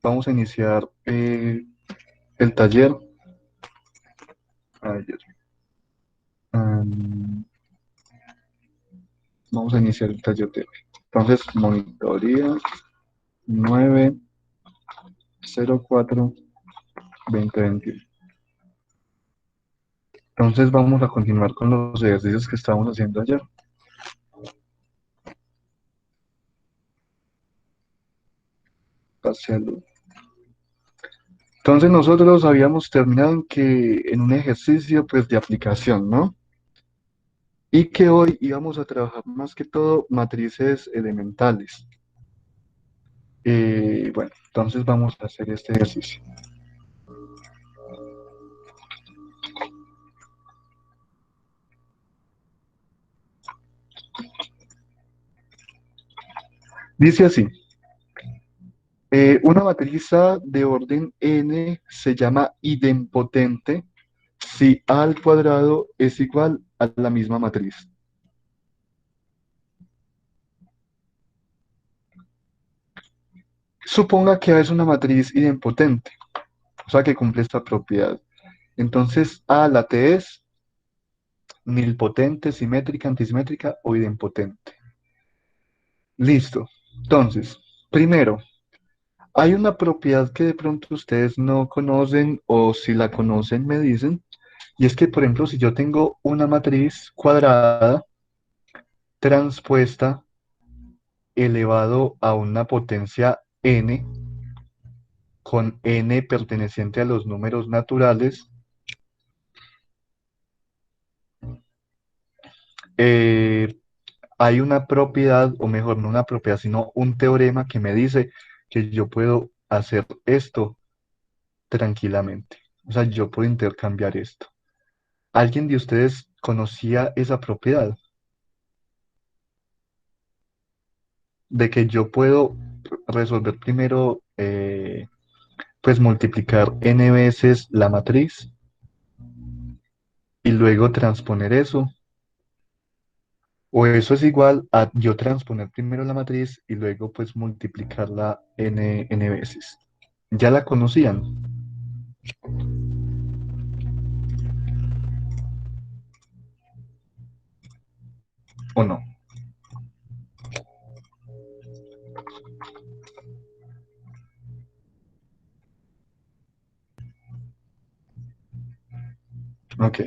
vamos a iniciar el taller. Ay, Dios mío. Am, Vamos a iniciar el taller de hoy. Entonces, monitoría 904-2021. Entonces, vamos a continuar con los ejercicios que estábamos haciendo ayer. Parcial. Entonces, nosotros habíamos terminado en un ejercicio pues, de aplicación, ¿no? Y que hoy íbamos a trabajar más que todo matrices elementales. Bueno, entonces vamos a hacer este ejercicio. Dice así, una matriz A de orden n se llama idempotente si A al cuadrado es igual a la misma matriz. Suponga que A es una matriz idempotente, o sea que cumple esta propiedad. Entonces A la T es nilpotente, simétrica, antisimétrica o idempotente. Listo. Entonces, primero, hay una propiedad que de pronto ustedes no conocen o si la conocen me dicen, y es que, por ejemplo, si yo tengo una matriz cuadrada transpuesta elevado a una potencia n, con n perteneciente a los números naturales, eh, hay una propiedad, o mejor, no una propiedad, sino un teorema que me dice que yo puedo hacer esto tranquilamente. O sea, yo puedo intercambiar esto. ¿Alguien de ustedes conocía esa propiedad? De que yo puedo resolver primero, pues multiplicar n veces la matriz y luego transponer eso. O eso es igual a yo transponer primero la matriz y luego pues multiplicarla n veces. ¿Ya la conocían o no? Ok.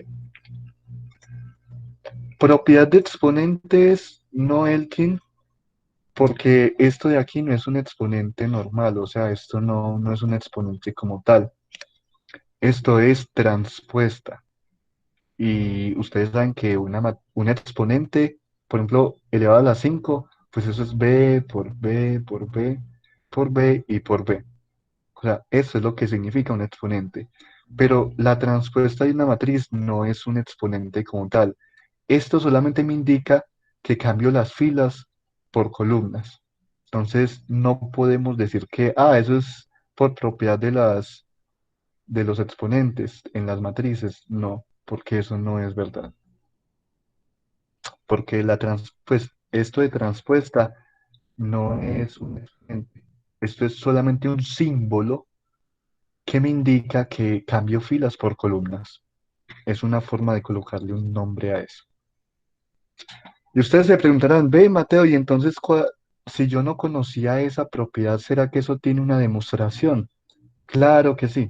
Propiedad de exponentes, no Elkin, porque esto de aquí no es un exponente normal, o sea, esto no es un exponente como tal. Esto es transpuesta. Y ustedes saben que un exponente, por ejemplo, elevado a la 5, pues eso es b por b por b por b y por b. O sea, eso es lo que significa un exponente. Pero la transpuesta de una matriz no es un exponente como tal. Esto solamente me indica que cambio las filas por columnas. Entonces, no podemos decir que, eso es por propiedad de los exponentes en las matrices. No, porque eso no es verdad. Porque pues, esto de transpuesta no es un exponente. Esto es solamente un símbolo que me indica que cambio filas por columnas. Es una forma de colocarle un nombre a eso. Y ustedes se preguntarán, ve, Mateo, y entonces, si yo no conocía esa propiedad, ¿será que eso tiene una demostración? Claro que sí,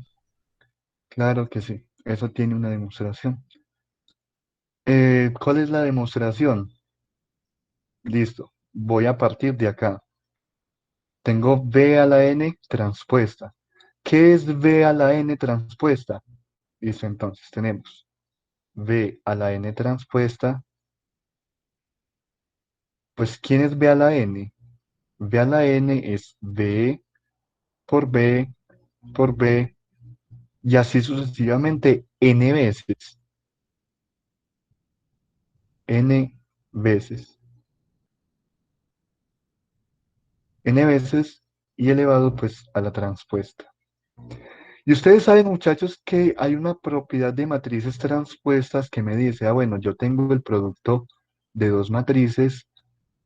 claro que sí. Eso tiene una demostración. ¿Cuál es la demostración? Listo. Voy a partir de acá. Tengo B a la N transpuesta. ¿Qué es B a la N transpuesta? Listo, entonces tenemos B a la N transpuesta. Pues, ¿quién es B a la N? B a la N es B por B por B y así sucesivamente N veces. N veces. N veces y elevado pues a la transpuesta. Y ustedes saben, muchachos, que hay una propiedad de matrices transpuestas que me dice, bueno, yo tengo el producto de dos matrices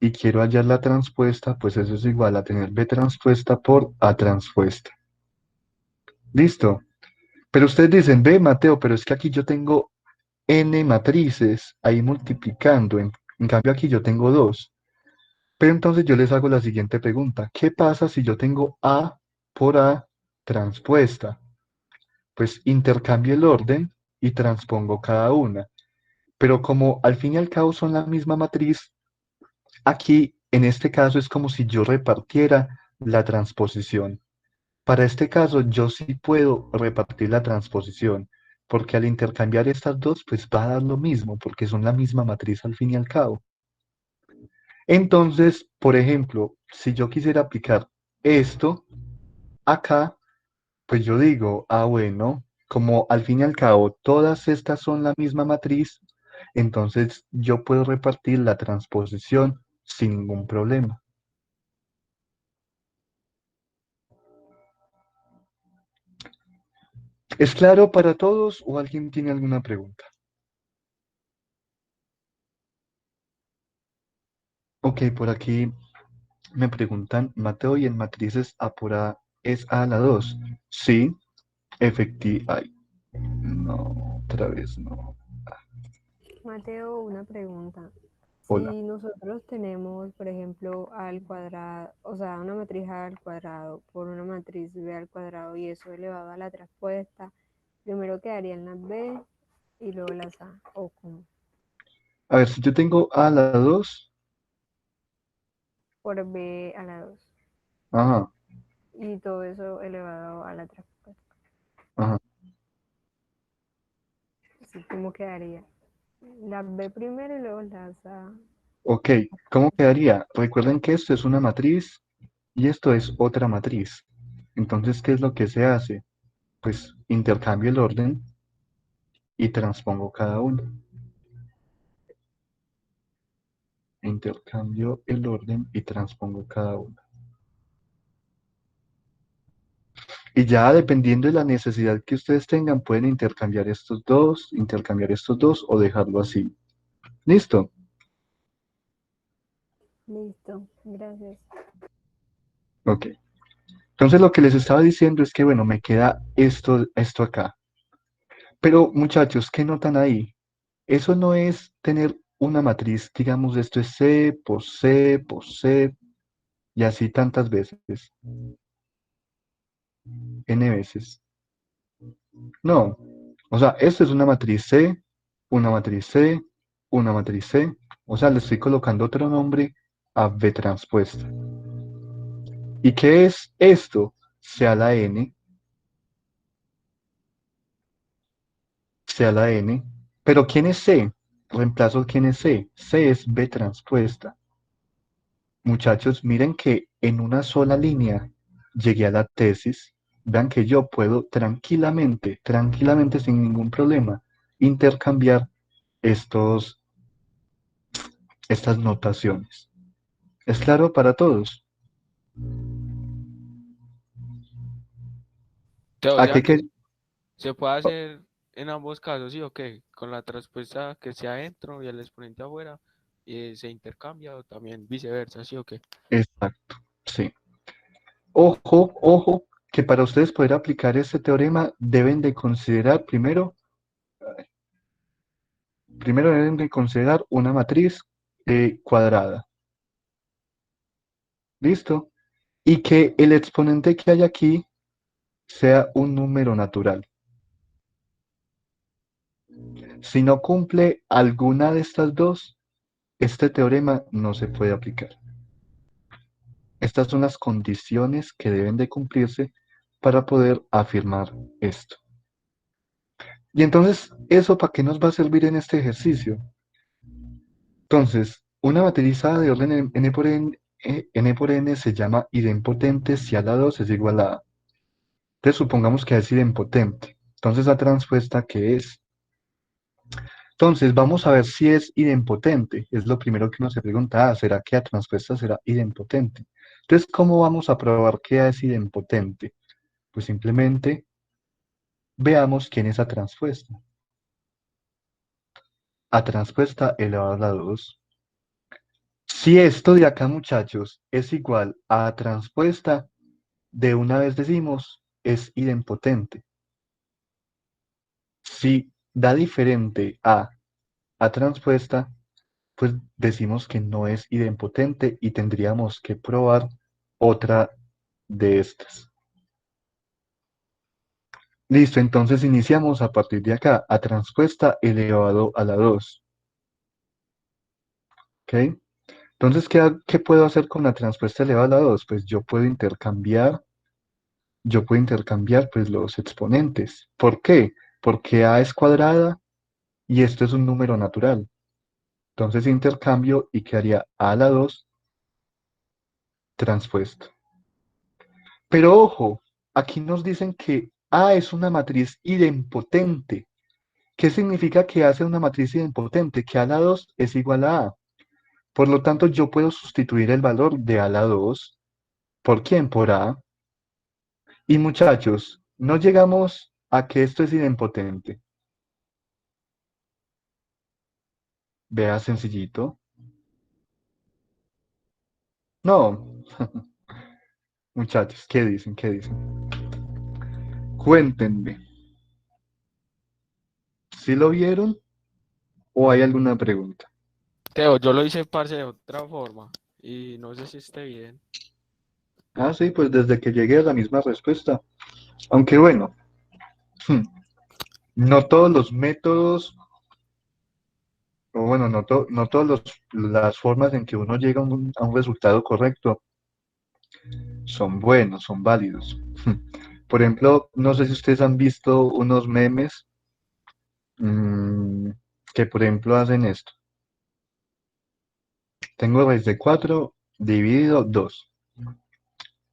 y quiero hallar la transpuesta, pues eso es igual a tener B transpuesta por A transpuesta. Listo. Pero ustedes dicen, ve, Mateo, pero es que aquí yo tengo n matrices ahí multiplicando. En cambio, aquí yo tengo dos. Pero entonces yo les hago la siguiente pregunta. ¿Qué pasa si yo tengo A por A transpuesta? Pues intercambio el orden y transpongo cada una. Pero como al fin y al cabo son la misma matriz, aquí en este caso es como si yo repartiera la transposición. Para este caso yo sí puedo repartir la transposición, porque al intercambiar estas dos, pues va a dar lo mismo, porque son la misma matriz al fin y al cabo. Entonces, por ejemplo, si yo quisiera aplicar esto acá, pues yo digo, ah, bueno, como al fin y al cabo todas estas son la misma matriz, entonces yo puedo repartir la transposición sin ningún problema. ¿Es claro para todos o alguien tiene alguna pregunta? Ok, por aquí me preguntan, Mateo, ¿y en matrices A por A es A a la 2? Sí, efectivamente. No, otra vez no. Mateo, una pregunta. Hola. Si nosotros tenemos, por ejemplo, a al cuadrado, o sea, una matriz a al cuadrado por una matriz b al cuadrado y eso elevado a la traspuesta, primero quedarían las b y luego las a, o como A ver, si yo tengo A a la 2, por b a la 2 ajá, y todo eso elevado a la traspuesta. ajá. Así como quedaría. Las b primero y luego las a. Ok, ¿cómo quedaría? Recuerden que esto es una matriz y esto es otra matriz. Entonces, ¿qué es lo que se hace? Pues intercambio el orden y transpongo cada uno. Intercambio el orden y transpongo cada uno. Y ya dependiendo de la necesidad que ustedes tengan, pueden intercambiar estos dos o dejarlo así. ¿Listo? Listo, gracias. Ok. Entonces lo que les estaba diciendo es que, bueno, me queda esto acá. Pero muchachos, ¿qué notan ahí? Eso no es tener una matriz, digamos, esto es C por C por C y así tantas veces, n veces. No, o sea, esto es una matriz C, una matriz C, una matriz C. O sea, le estoy colocando otro nombre a B transpuesta. ¿Y qué es esto? C a la N, C a la N. Pero ¿quién es C? Reemplazo quién es C. C es B transpuesta. Muchachos, miren que en una sola línea llegué a la tesis. Vean que yo puedo tranquilamente, tranquilamente, sin ningún problema, intercambiar estos, estas notaciones. ¿Es claro para todos? O ¿A sea qué que que se puede hacer en ambos casos, ¿sí o qué? Con la respuesta que sea adentro y el exponente afuera, y se intercambia o también viceversa, ¿sí o qué? Exacto, sí. Ojo, ojo, que para ustedes poder aplicar este teorema deben de considerar primero deben de considerar una matriz cuadrada. ¿Listo? Y que el exponente que hay aquí sea un número natural. Si no cumple alguna de estas dos, este teorema no se puede aplicar. Estas son las condiciones que deben de cumplirse para poder afirmar esto. Y entonces, ¿eso para qué nos va a servir en este ejercicio? Entonces, una matriz A de orden n por n se llama idempotente si a la 2 es igual a A. Entonces, supongamos que es idempotente. Entonces, la transpuesta que es. Entonces, vamos a ver si es idempotente. Es lo primero que uno se pregunta, ¿será que la transpuesta será idempotente? Entonces, ¿cómo vamos a probar que A es idempotente? Pues simplemente veamos quién es A transpuesta. A transpuesta elevado a la 2. Si esto de acá, muchachos, es igual a transpuesta, de una vez decimos es idempotente. Si da diferente a transpuesta, pues decimos que no es idempotente y tendríamos que probar otra de estas. Listo, entonces iniciamos a partir de acá, a transpuesta elevado a la 2. ¿Ok? Entonces, ¿qué puedo hacer con la transpuesta elevada a la 2? Pues yo puedo intercambiar pues los exponentes. ¿Por qué? Porque a es cuadrada y esto es un número natural. Entonces intercambio y quedaría a la 2 transpuesto. Pero ojo, aquí nos dicen que A es una matriz idempotente. ¿Qué significa que A es una matriz idempotente? Que A a la 2 es igual a A. Por lo tanto, yo puedo sustituir el valor de A a la 2. ¿Por quién? Por A. Y muchachos, no llegamos a que esto es idempotente. Vea sencillito. No, muchachos, ¿qué dicen? ¿Qué dicen? Cuéntenme, ¿sí lo vieron o hay alguna pregunta? Teo, yo lo hice, parce, de otra forma y no sé si esté bien. Ah, sí, pues desde que llegué a la misma respuesta. Aunque bueno, no todos los métodos, o bueno, no todas las formas en que uno llega a un resultado correcto son buenos, son válidos. Por ejemplo, no sé si ustedes han visto unos memes mm, que, por ejemplo, hacen esto. Tengo raíz de 4 dividido 2.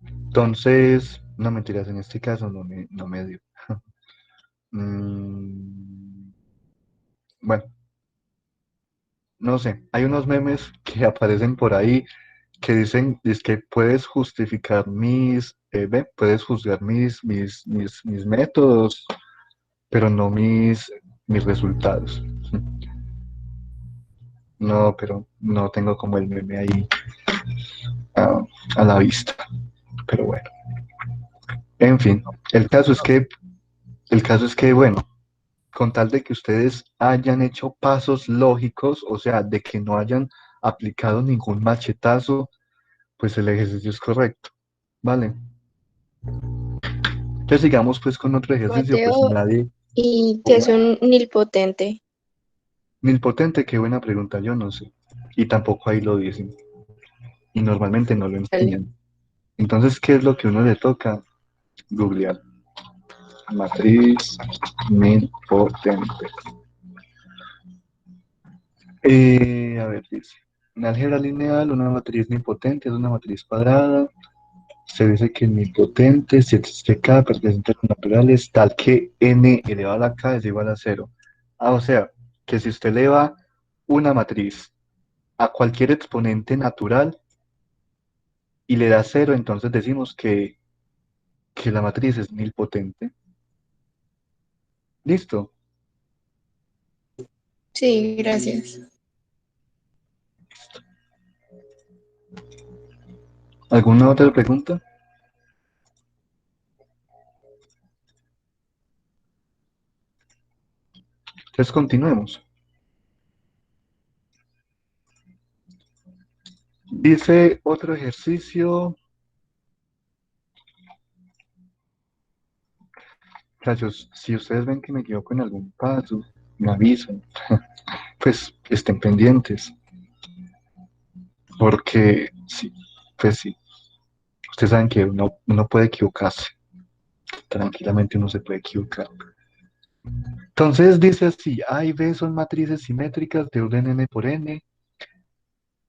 Entonces, no mentiras, en este caso no me dio. Mm, bueno, no sé, hay unos memes que aparecen por ahí que dicen, es que puedes justificar puedes juzgar mis métodos, pero no mis resultados. No, pero no tengo como el meme ahí a, a la vista. Pero bueno, en fin, el caso es que, bueno, con tal de que ustedes hayan hecho pasos lógicos, o sea, de que no hayan aplicado ningún machetazo, pues el ejercicio es correcto, ¿vale? Entonces sigamos pues con otro ejercicio, pues si Mateo, nadie, ¿y qué es ¿cómo? un nilpotente? Nilpotente, qué buena pregunta, yo no sé. Y tampoco ahí lo dicen. Y normalmente no lo Vale. enseñan. Entonces, ¿qué es lo que uno le toca? Googlear. Matriz nilpotente. A ver, dice. En álgebra lineal, una matriz nilpotente es una matriz cuadrada. Se dice que el nilpotente, si existe K, pertenece a naturales, tal que n elevado a la K es igual a cero. Ah, o sea, que si usted eleva una matriz a cualquier exponente natural y le da cero, entonces decimos que la matriz es nilpotente. ¿Listo? Sí, gracias. ¿Alguna otra pregunta? Entonces continuemos. Dice otro ejercicio. Muchachos, si ustedes ven que me equivoco en algún paso, me avisan. Pues estén pendientes, porque sí, pues sí. Ustedes saben que uno puede equivocarse. Tranquilamente uno se puede equivocar. Entonces dice así, A y B son matrices simétricas de orden n por n.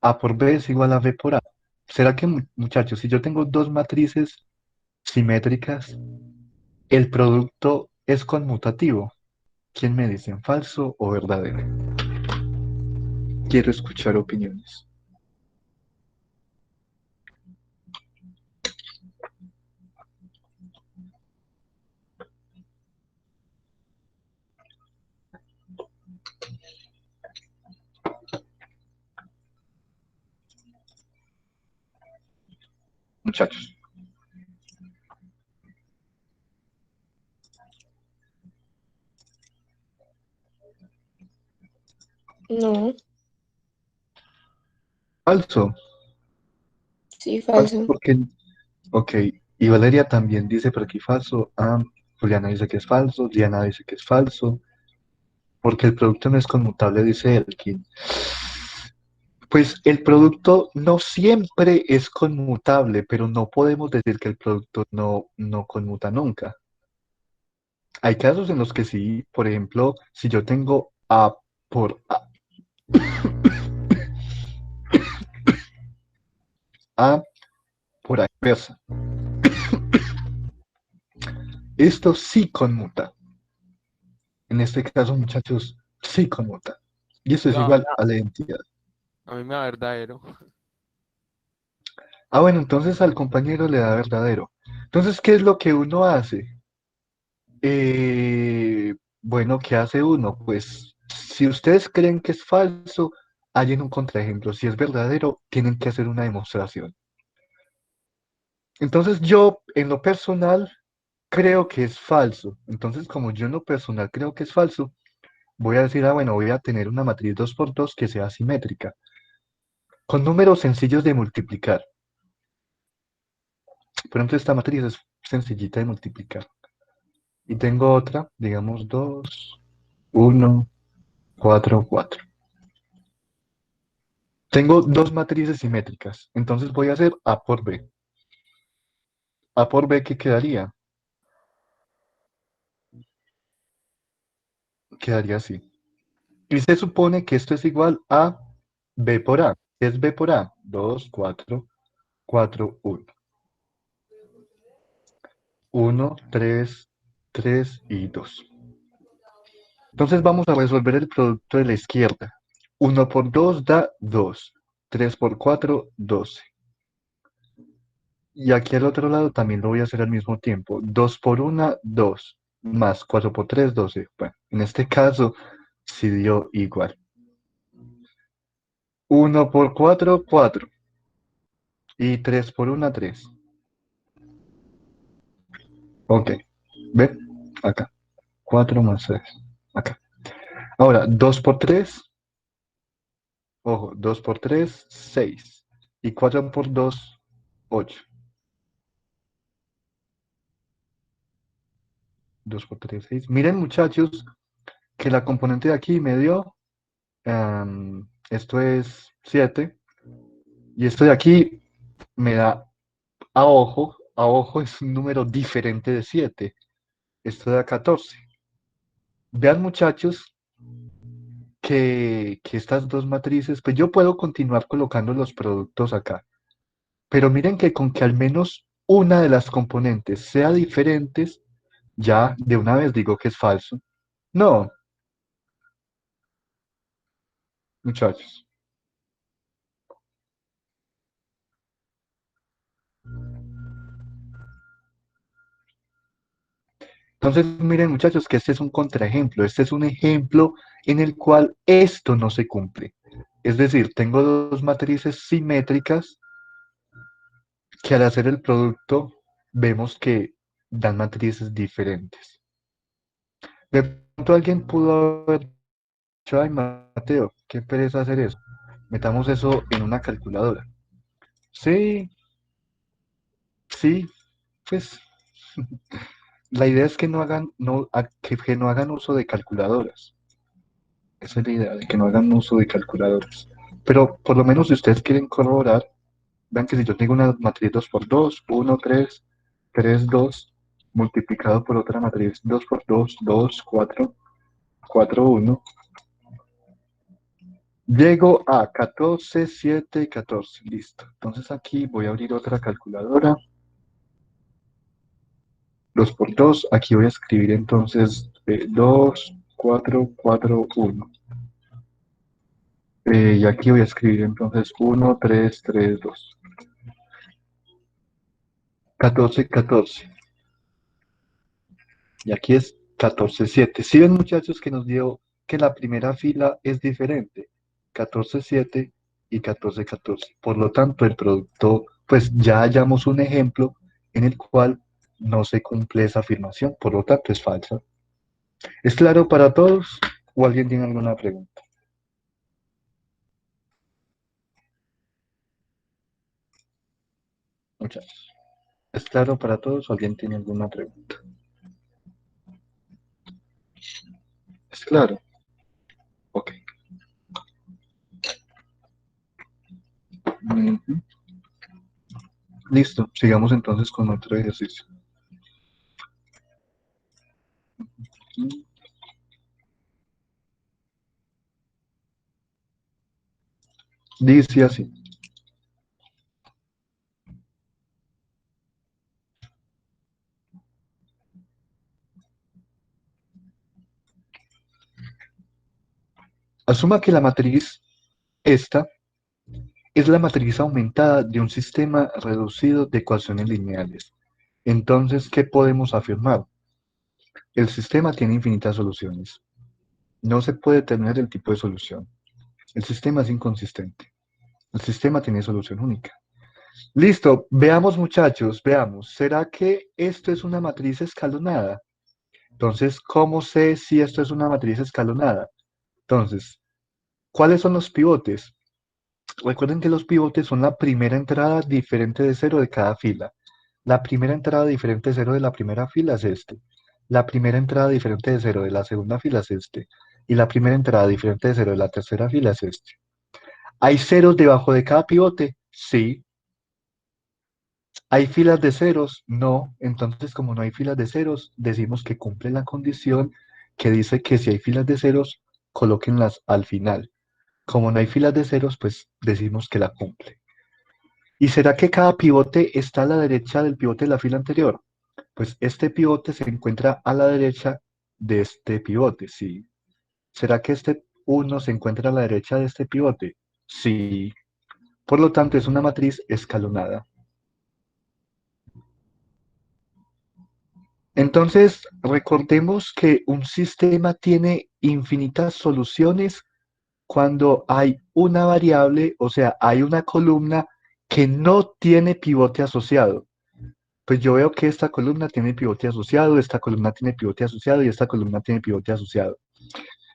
A por B es igual a B por A. ¿Será que, muchachos, si yo tengo dos matrices simétricas, el producto es conmutativo? ¿Quién me dice, falso o verdadero? Quiero escuchar opiniones. Muchachos. No, Falso. sí, Falso falso. porque, ok, y Valeria también dice por aquí falso. Ah, Juliana dice que es falso, Diana dice que es falso, porque el producto no es conmutable, dice Elkin. Pues el producto no siempre es conmutable, pero no podemos decir que el producto no conmuta nunca. Hay casos en los que sí, por ejemplo, si yo tengo A por A por A inversa, esto sí conmuta. En este caso, muchachos, sí conmuta. Y eso es No, igual a la identidad. a mí me da verdadero. Ah, bueno, entonces al compañero le da verdadero. Entonces, ¿qué es lo que uno hace? Bueno, ¿qué hace uno? Pues si ustedes creen que es falso, hay un contraejemplo. Si es verdadero, tienen que hacer una demostración. Entonces yo, en lo personal, creo que es falso. Entonces, como yo en lo personal creo que es falso, voy a decir, bueno, voy a tener una matriz 2 por 2 que sea simétrica, con números sencillos de multiplicar. Por ejemplo, esta matriz es sencillita de multiplicar. Y tengo otra, digamos 2, 1, 4, 4. Tengo dos matrices simétricas, entonces voy a hacer A por B. A por B, ¿qué quedaría? Quedaría así. Y se supone que esto es igual a B por A. ¿Qué es B por A? 2, 4, 4, 1. 1, 3, 3 y 2. Entonces vamos a resolver el producto de la izquierda. 1 por 2 da 2. 3 por 4, 12. Y aquí al otro lado también lo voy a hacer al mismo tiempo. 2 por 1, 2. Más 4 por 3, 12. Bueno, en este caso sí dio igual. 1 por 4, 4. Y 3 por 1, 3. Ok. ¿Ve? Acá. 4 más 3. Acá. Ahora, 2 por 3. Ojo, 2 por 3, 6. Y 4 por 2, 8. 2 por 3, 6. Miren, muchachos, que la componente de aquí me dio, esto es 7, y esto de aquí me da a ojo es un número diferente de 7, esto da 14. Vean, muchachos, que estas dos matrices, pues yo puedo continuar colocando los productos acá, pero miren que con que al menos una de las componentes sea diferentes, ya de una vez digo que es falso. No, muchachos. Entonces, miren muchachos que este es un contraejemplo, este es un ejemplo en el cual esto no se cumple. Es decir, tengo dos matrices simétricas que al hacer el producto vemos que dan matrices diferentes. De pronto alguien pudo haber dicho, ay Mateo, qué pereza hacer eso. Metamos eso en una calculadora. Sí, sí, pues la idea es que no hagan, que no hagan uso de calculadoras. Esa es la idea, de que no hagan uso de calculadoras. Pero por lo menos si ustedes quieren corroborar, vean que si yo tengo una matriz 2 por 2, 1, 3, 3, 2, multiplicado por otra matriz 2 por 2, 2, 4, 4, 1, llego a 14, 7, 14. Listo. Entonces aquí voy a abrir otra calculadora. 2 por 2, aquí voy a escribir entonces 2, 4, 4, 1. Y aquí voy a escribir entonces 1, 3, 3, 2. 14, 14. Y aquí es 14, 7. Si ven, muchachos, que nos dio que la primera fila es diferente. 14, 7 y 14, 14. Por lo tanto, el producto, pues ya hallamos un ejemplo en el cual no se cumple esa afirmación. Por lo tanto, es falsa. ¿Es claro para todos? ¿O alguien tiene alguna pregunta? muchachos? ¿Es claro para todos o alguien tiene alguna pregunta? ¿Es claro? Ok. Ujú. Listo, sigamos entonces con otro ejercicio. Dice así. Asuma que la matriz esta es la matriz aumentada de un sistema reducido de ecuaciones lineales. Entonces, ¿qué podemos afirmar? El sistema tiene infinitas soluciones. No se puede determinar el tipo de solución. El sistema es inconsistente. El sistema tiene solución única. Listo, veamos muchachos, veamos. ¿Será que esto es una matriz escalonada? Entonces, ¿cómo sé si esto es una matriz escalonada? Entonces, ¿cuáles son los pivotes? Recuerden que los pivotes son la primera entrada diferente de cero de cada fila. La primera entrada diferente de cero de la primera fila es este. La primera entrada diferente de cero de la segunda fila es este. Y la primera entrada diferente de cero de la tercera fila es este. ¿Hay ceros debajo de cada pivote? Sí. ¿Hay filas de ceros? No. Entonces, como no hay filas de ceros, decimos que cumple la condición que dice que si hay filas de ceros, colóquenlas al final. Como no hay filas de ceros, pues decimos que la cumple. ¿Y será que cada pivote está a la derecha del pivote de la fila anterior? Pues este pivote se encuentra a la derecha de este pivote, sí. ¿Será que este uno se encuentra a la derecha de este pivote? Sí. Por lo tanto, es una matriz escalonada. Entonces, recordemos que un sistema tiene infinitas soluciones cuando hay una variable, o sea, hay una columna que no tiene pivote asociado. Pues yo veo que esta columna tiene pivote asociado, esta columna tiene pivote asociado y esta columna tiene pivote asociado.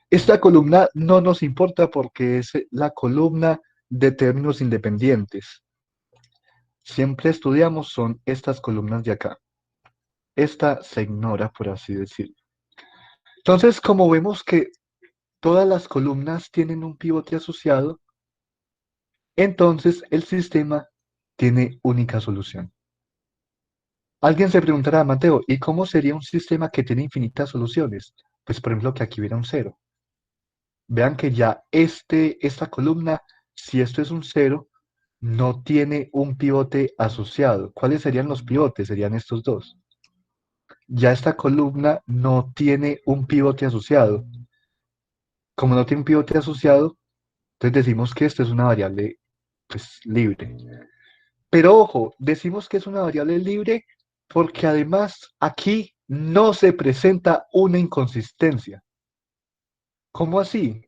Esta columna no nos importa porque es la columna de términos independientes. Siempre estudiamos son estas columnas de acá. Esta se ignora, por así decirlo. Entonces, como vemos que todas las columnas tienen un pivote asociado, entonces el sistema tiene única solución. Alguien se preguntará, Mateo, ¿y cómo sería un sistema que tiene infinitas soluciones? Pues, por ejemplo, que aquí hubiera un cero. Vean que ya esta columna, si esto es un cero, no tiene un pivote asociado. ¿Cuáles serían los pivotes? Serían estos dos. Ya esta columna no tiene un pivote asociado. Como no tiene un pivote asociado, entonces decimos que esto es una variable pues, libre. Pero ojo, decimos que es una variable libre porque además aquí no se presenta una inconsistencia. ¿Cómo así?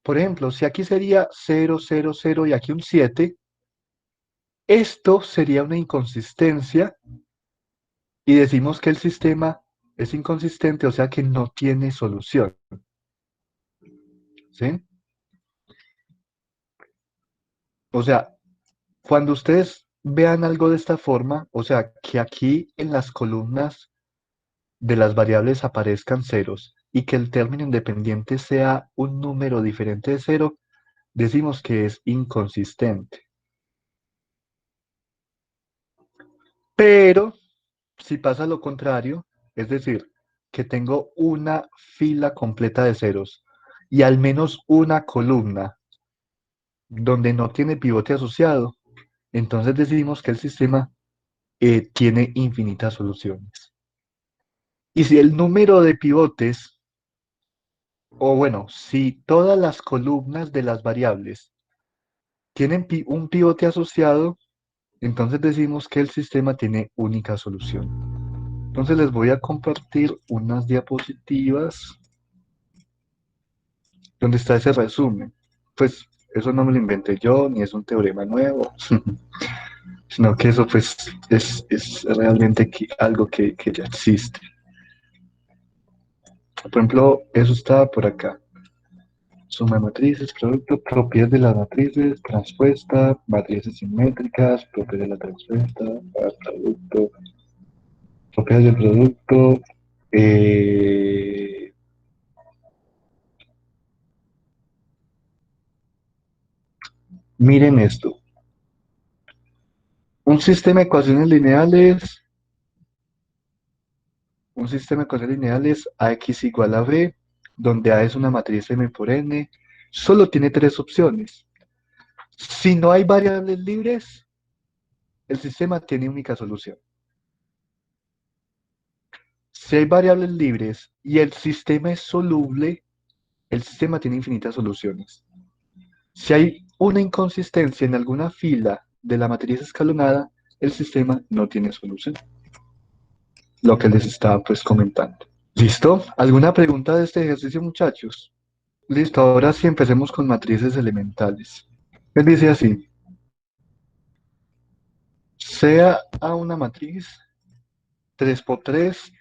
Por ejemplo, si aquí sería 0, 0, 0 y aquí un 7, esto sería una inconsistencia y decimos que el sistema es inconsistente, o sea que no tiene solución. ¿Sí? O sea, cuando ustedes vean algo de esta forma, o sea, que aquí en las columnas de las variables aparezcan ceros y que el término independiente sea un número diferente de cero, decimos que es inconsistente. Pero si pasa lo contrario, es decir, que tengo una fila completa de ceros y al menos una columna donde no tiene pivote asociado, entonces decimos que el sistema tiene infinitas soluciones. Y si el número de pivotes, o bueno, si todas las columnas de las variables tienen un pivote asociado, entonces decimos que el sistema tiene única solución. Entonces les voy a compartir unas diapositivas donde está ese resumen. Pues eso no me lo inventé yo, ni es un teorema nuevo, sino que eso pues es realmente algo que ya existe. Por ejemplo, eso está por acá. Suma de matrices, producto, propiedades de las matrices, transpuesta, matrices simétricas, propiedades de la transpuesta, producto, propiedades del producto. eh, Miren esto. Un sistema de ecuaciones lineales, un sistema de ecuaciones lineales AX igual a B, donde A es una matriz M por N, solo tiene tres opciones. Si no hay variables libres, el sistema tiene única solución. Si hay variables libres y el sistema es soluble, el sistema tiene infinitas soluciones. Si hay una inconsistencia en alguna fila de la matriz escalonada, el sistema no tiene solución. Lo que les estaba pues comentando. ¿Listo? ¿Alguna pregunta de este ejercicio, muchachos? Listo, ahora sí empecemos con matrices elementales. Él dice así, sea A una matriz 3 por 3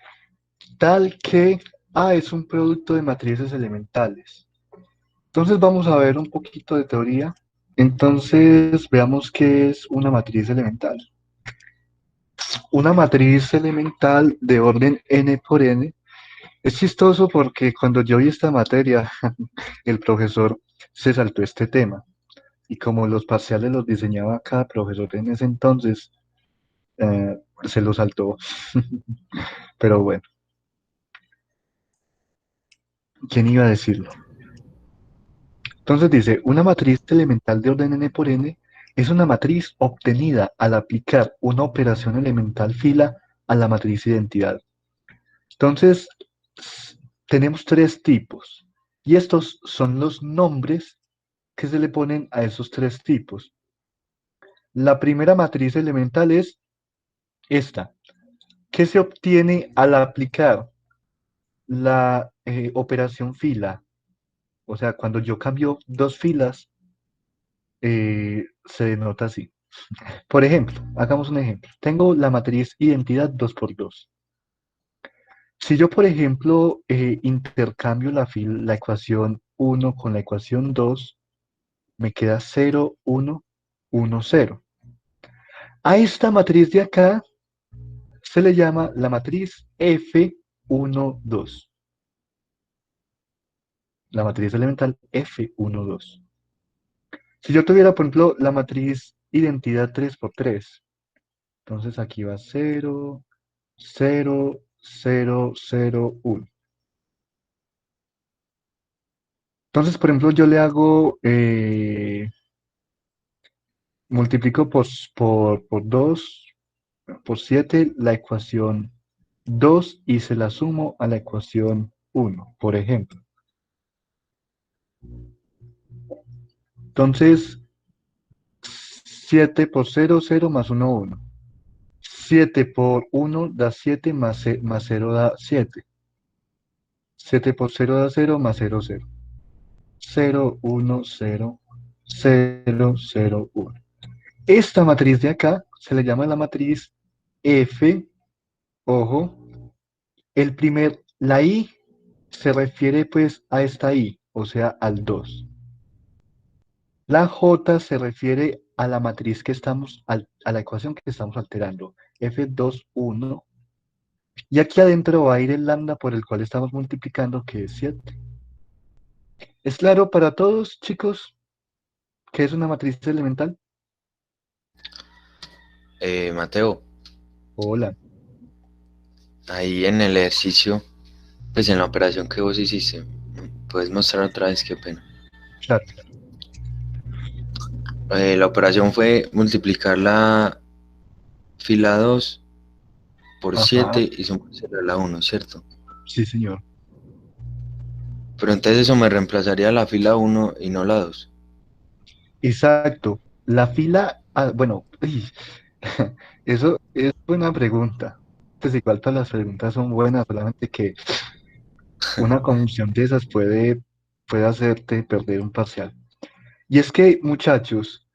tal que A es un producto de matrices elementales. Entonces vamos a ver un poquito de teoría. Entonces veamos qué es una matriz elemental. Una matriz elemental de orden n por n es chistoso porque cuando yo vi esta materia, el profesor se saltó este tema. Y como los parciales los diseñaba cada profesor en ese entonces, se lo saltó. Pero bueno, ¿quién iba a decirlo? Entonces dice, una matriz elemental de orden n por n es una matriz obtenida al aplicar una operación elemental fila a la matriz identidad. Entonces, tenemos tres tipos y estos son los nombres que se le ponen a esos tres tipos. La primera matriz elemental es esta, que se obtiene al aplicar la operación fila. O sea, cuando yo cambio dos filas, se denota así. Por ejemplo, hagamos un ejemplo. Tengo la matriz identidad 2 por 2. Si yo, por ejemplo, intercambio la ecuación 1 con la ecuación 2, me queda 0, 1, 1, 0. A esta matriz de acá se le llama la matriz F1, 2. La matriz elemental F1, 2. Si yo tuviera, por ejemplo, la matriz identidad 3 por 3, entonces aquí va 0, 0, 0, 0, 1. Entonces, por ejemplo, yo le hago, multiplico por 2, por 7 la ecuación 2 y se la sumo a la ecuación 1, por ejemplo. Entonces, 7 por 0, 0 más 1, 1. 7 por 1 da 7 más 0 da 7. 7 por 0 da 0 más 0, 0. 0, 1, 0, 0, 0, 1. Esta matriz de acá se le llama la matriz F. Ojo, la I se refiere pues a esta I, o sea, al 2. La J se refiere a la matriz que estamos, a la ecuación que estamos alterando, F2, 1. Y aquí adentro va a ir el lambda por el cual estamos multiplicando, que es 7. ¿Es claro para todos, chicos, que es una matriz elemental? Mateo, Hola. ahí en el ejercicio, pues en la operación que vos hiciste, puedes mostrar otra vez, qué pena. Claro. La operación fue multiplicar la fila 2 por Ajá. 7 y sumársela a la 1, ¿cierto? Sí, señor. Pero entonces eso me reemplazaría la fila 1 y no la 2. Exacto. La fila, bueno, eso es buena pregunta. Pues igual todas las preguntas son buenas, solamente que una confusión de esas puede hacerte perder un parcial. Y es que, muchachos,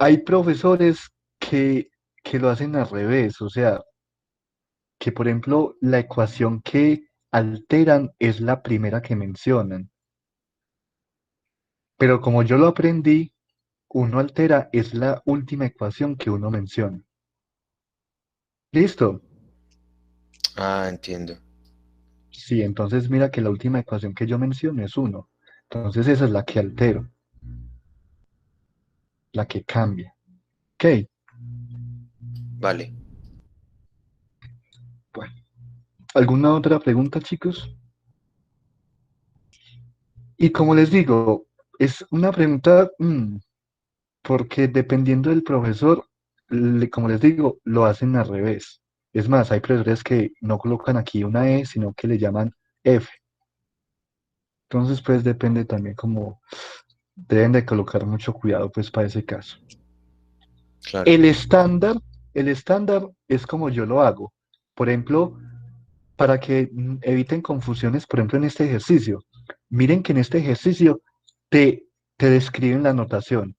hay profesores que lo hacen al revés, o sea, que por ejemplo la ecuación que alteran es la primera que mencionan. Pero como yo lo aprendí, uno altera es la última ecuación que uno menciona. ¿Listo? Ah, entiendo. Sí, entonces mira que la última ecuación que yo menciono es 1. Entonces esa es la que altero, la que cambia. Ok, Vale. bueno. ¿Alguna otra pregunta, chicos? Y como les digo, es una pregunta porque dependiendo del profesor, como les digo, lo hacen al revés. Es más, hay profesores que no colocan aquí una E, sino que le llaman F. Entonces, pues depende también como deben de colocar mucho cuidado pues para ese caso. Claro. El estándar, el estándar es como yo lo hago. Por ejemplo, para que eviten confusiones, por ejemplo, en este ejercicio. Miren que en este ejercicio te, te describen la notación.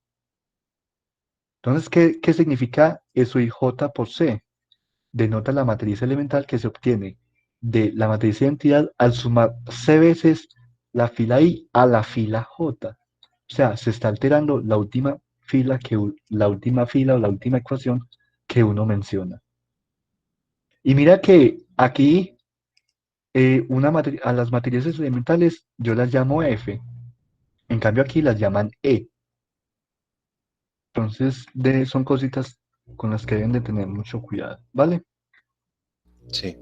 Entonces, ¿qué significa eso y J por C? Denota la matriz elemental que se obtiene de la matriz de identidad al sumar C veces la fila I a la fila J. O sea, se está alterando la última fila, la última fila o la última ecuación que uno menciona. Y mira que aquí a las matrices elementales yo las llamo F, en cambio aquí las llaman E. Entonces son cositas con las que deben de tener mucho cuidado, ¿vale? Sí.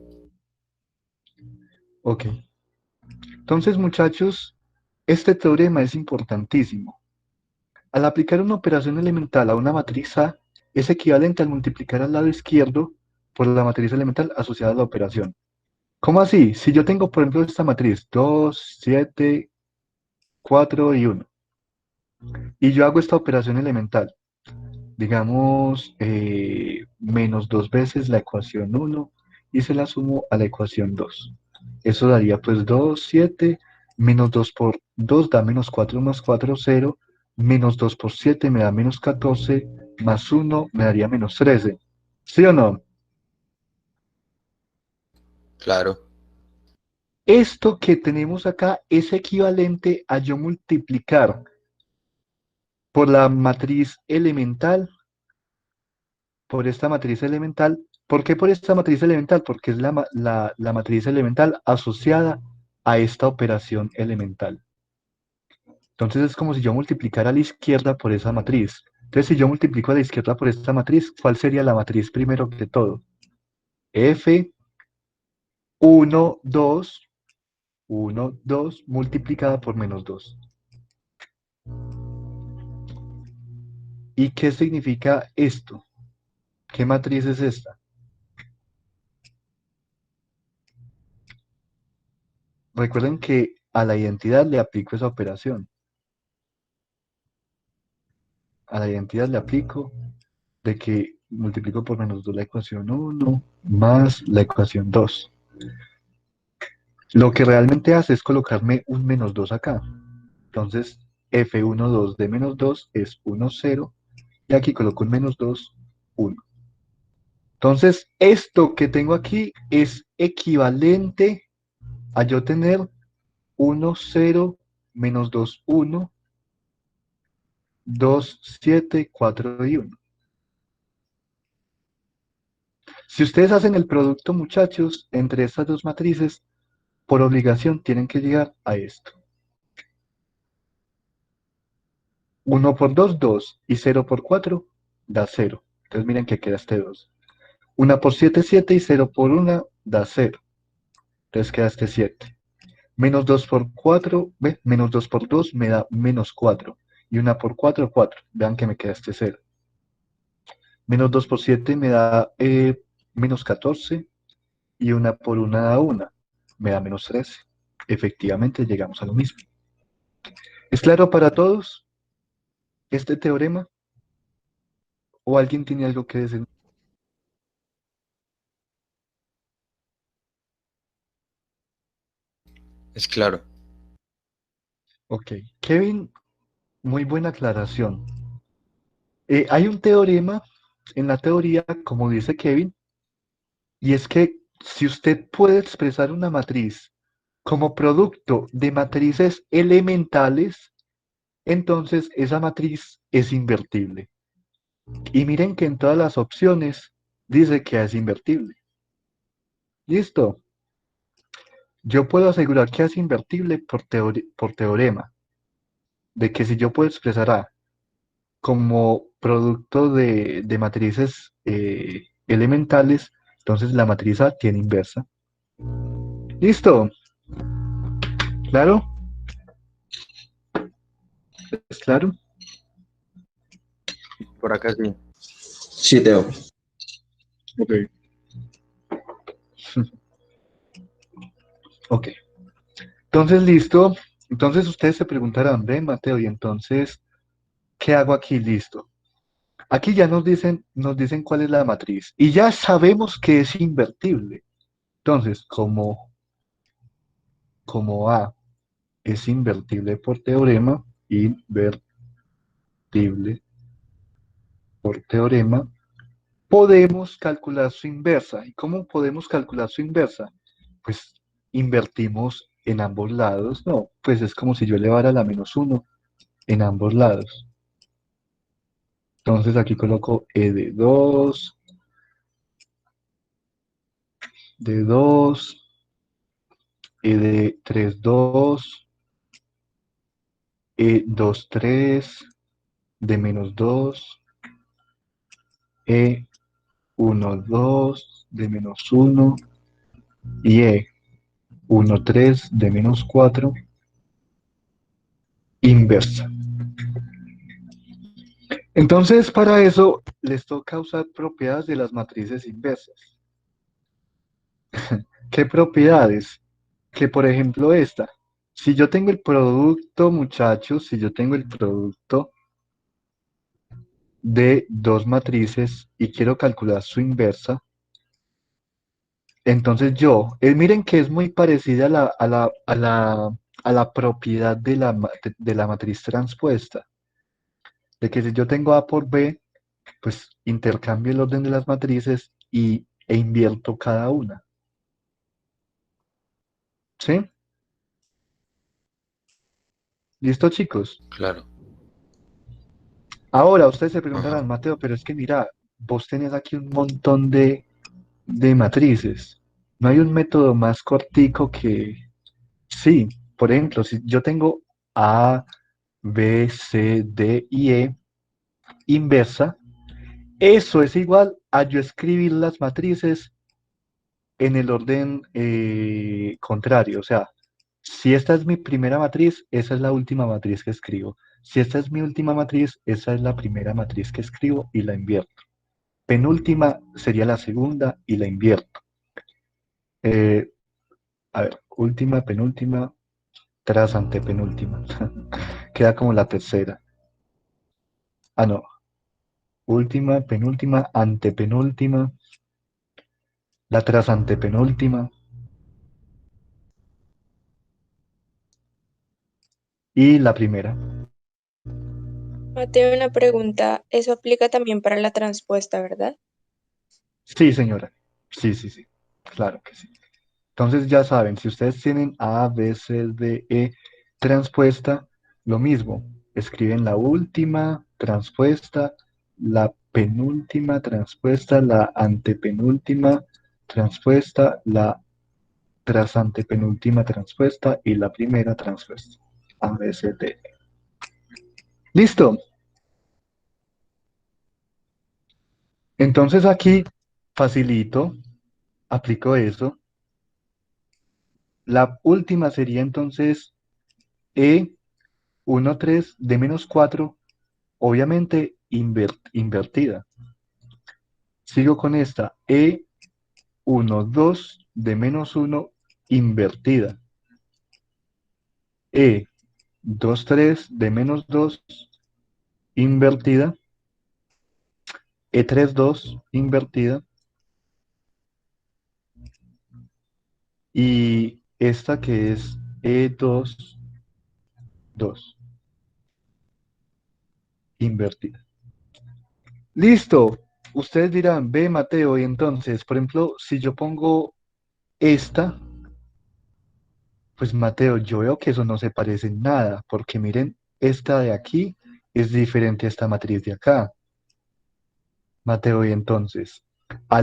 Ok. Entonces, muchachos, este teorema es importantísimo. Al aplicar una operación elemental a una matriz A, es equivalente al multiplicar al lado izquierdo por la matriz elemental asociada a la operación. ¿Cómo así? Si yo tengo, por ejemplo, esta matriz 2, 7, 4 y 1, y yo hago esta operación elemental, digamos, menos dos veces la ecuación 1 y se la sumo a la ecuación 2. Eso daría pues 2 7 menos 2 por 2 da menos 4 más 4 0 menos 2 por 7 me da menos 14 más 1 me daría menos 13. ¿Sí o no? Claro. Esto que tenemos acá es equivalente a yo multiplicar por la matriz elemental, por esta matriz elemental. ¿Por qué por esta matriz elemental? Porque es la matriz elemental asociada a esta operación elemental. Entonces es como si yo multiplicara a la izquierda por esa matriz. Entonces si yo multiplico a la izquierda por esta matriz, ¿cuál sería la matriz primero que todo? F 1, 2, 1, 2 multiplicada por menos 2. ¿Y qué significa esto? ¿Qué matriz es esta? Recuerden que a la identidad le aplico esa operación. A la identidad le aplico de que multiplico por menos 2 la ecuación 1 más la ecuación 2. Lo que realmente hace es colocarme un menos 2 acá. Entonces, F1, 2 de menos 2 es 1, 0. Y aquí coloco un menos 2, 1. Entonces, esto que tengo aquí es equivalente a yo tener 1, 0, menos 2, 1, 2, 7, 4 y 1. Si ustedes hacen el producto, muchachos, entre estas dos matrices, por obligación tienen que llegar a esto. 1 por 2, 2. Y 0 por 4 da 0. Entonces miren que queda este 2. 1 por 7, 7. Y 0 por 1 da 0. Entonces queda este 7. Menos 2 por 4, ¿ve? Menos 2 por 2 me da menos 4. Y 1 por 4, 4. Vean que me queda este 0. Menos 2 por 7 me da menos 14. Y 1 por 1 da 1. Me da menos 13. Efectivamente llegamos a lo mismo. ¿Es claro para todos este teorema? ¿O alguien tiene algo que decir? Es claro. Ok. Kevin, muy buena aclaración. Hay un teorema en la teoría, como dice Kevin, y es que si usted puede expresar una matriz como producto de matrices elementales, entonces esa matriz es invertible. Y miren que en todas las opciones dice que es invertible. ¿Listo? Yo puedo asegurar que es invertible por teorema, de que si yo puedo expresar A como producto de matrices elementales, entonces la matriz A tiene inversa. ¿Listo? ¿Claro? ¿Es claro? Por acá sí. Sí, Teo. Ok. Ok. Entonces, listo. Entonces ustedes se preguntarán, ven, Mateo, y entonces, ¿qué hago aquí? Listo. Aquí ya nos dicen cuál es la matriz. Y ya sabemos que es invertible. Entonces, como A es invertible por teorema, invertible por teorema, podemos calcular su inversa. ¿Y cómo podemos calcular su inversa? Pues invertimos en ambos lados. No, pues es como si yo elevara la -1 en ambos lados. Entonces aquí coloco E de 2, E de 3, 2, E2, 3, de -2, E1, 2, de -1 y E1, 3, de -4, inversa. Entonces, para eso les toca usar propiedades de las matrices inversas. ¿Qué propiedades? Que por ejemplo esta. Si yo tengo el producto, muchachos, si yo tengo el producto de dos matrices y quiero calcular su inversa, entonces miren que es muy parecida a la propiedad de la matriz transpuesta, de que si yo tengo A por B, pues intercambio el orden de las matrices e invierto cada una. ¿Sí? ¿Listo, chicos? Claro. Ahora ustedes se Ajá. preguntarán, Mateo, pero es que mira, vos tenés aquí un montón de matrices. ¿No hay un método más cortico que... Sí, por ejemplo, si yo tengo A, B, C, D y E inversa, eso es igual a yo escribir las matrices en el orden contrario. O sea, si esta es mi primera matriz, esa es la última matriz que escribo. Si esta es mi última matriz, esa es la primera matriz que escribo y la invierto. Penúltima sería la segunda y la invierto. Eh, a ver, última, penúltima, tras antepenúltima. Queda como la tercera. Ah, no. Última, penúltima, antepenúltima, la tras antepenúltima y la primera. Mateo, una pregunta. Eso aplica también para la transpuesta, ¿verdad? Sí, señora. Sí, sí, sí. Claro que sí. Entonces ya saben, si ustedes tienen A, B, C, D, E transpuesta, lo mismo. Escriben la última transpuesta, la penúltima transpuesta, la antepenúltima transpuesta, la tras antepenúltima transpuesta y la primera transpuesta. A, B, C, D. E. Listo. Entonces aquí facilito, aplico eso. La última sería entonces E1, 3 de -4, obviamente invertida. Sigo con esta E1, 2 de -1 invertida. E2, 3 de -2 invertida. E3, 2 invertida. Y esta que es E2, 2 invertida. Listo. Ustedes dirán, ve Mateo, y entonces, por ejemplo, si yo pongo esta, pues Mateo, yo veo que eso no se parece en nada, porque miren esta de aquí es diferente a esta matriz de acá. Mateo, y entonces,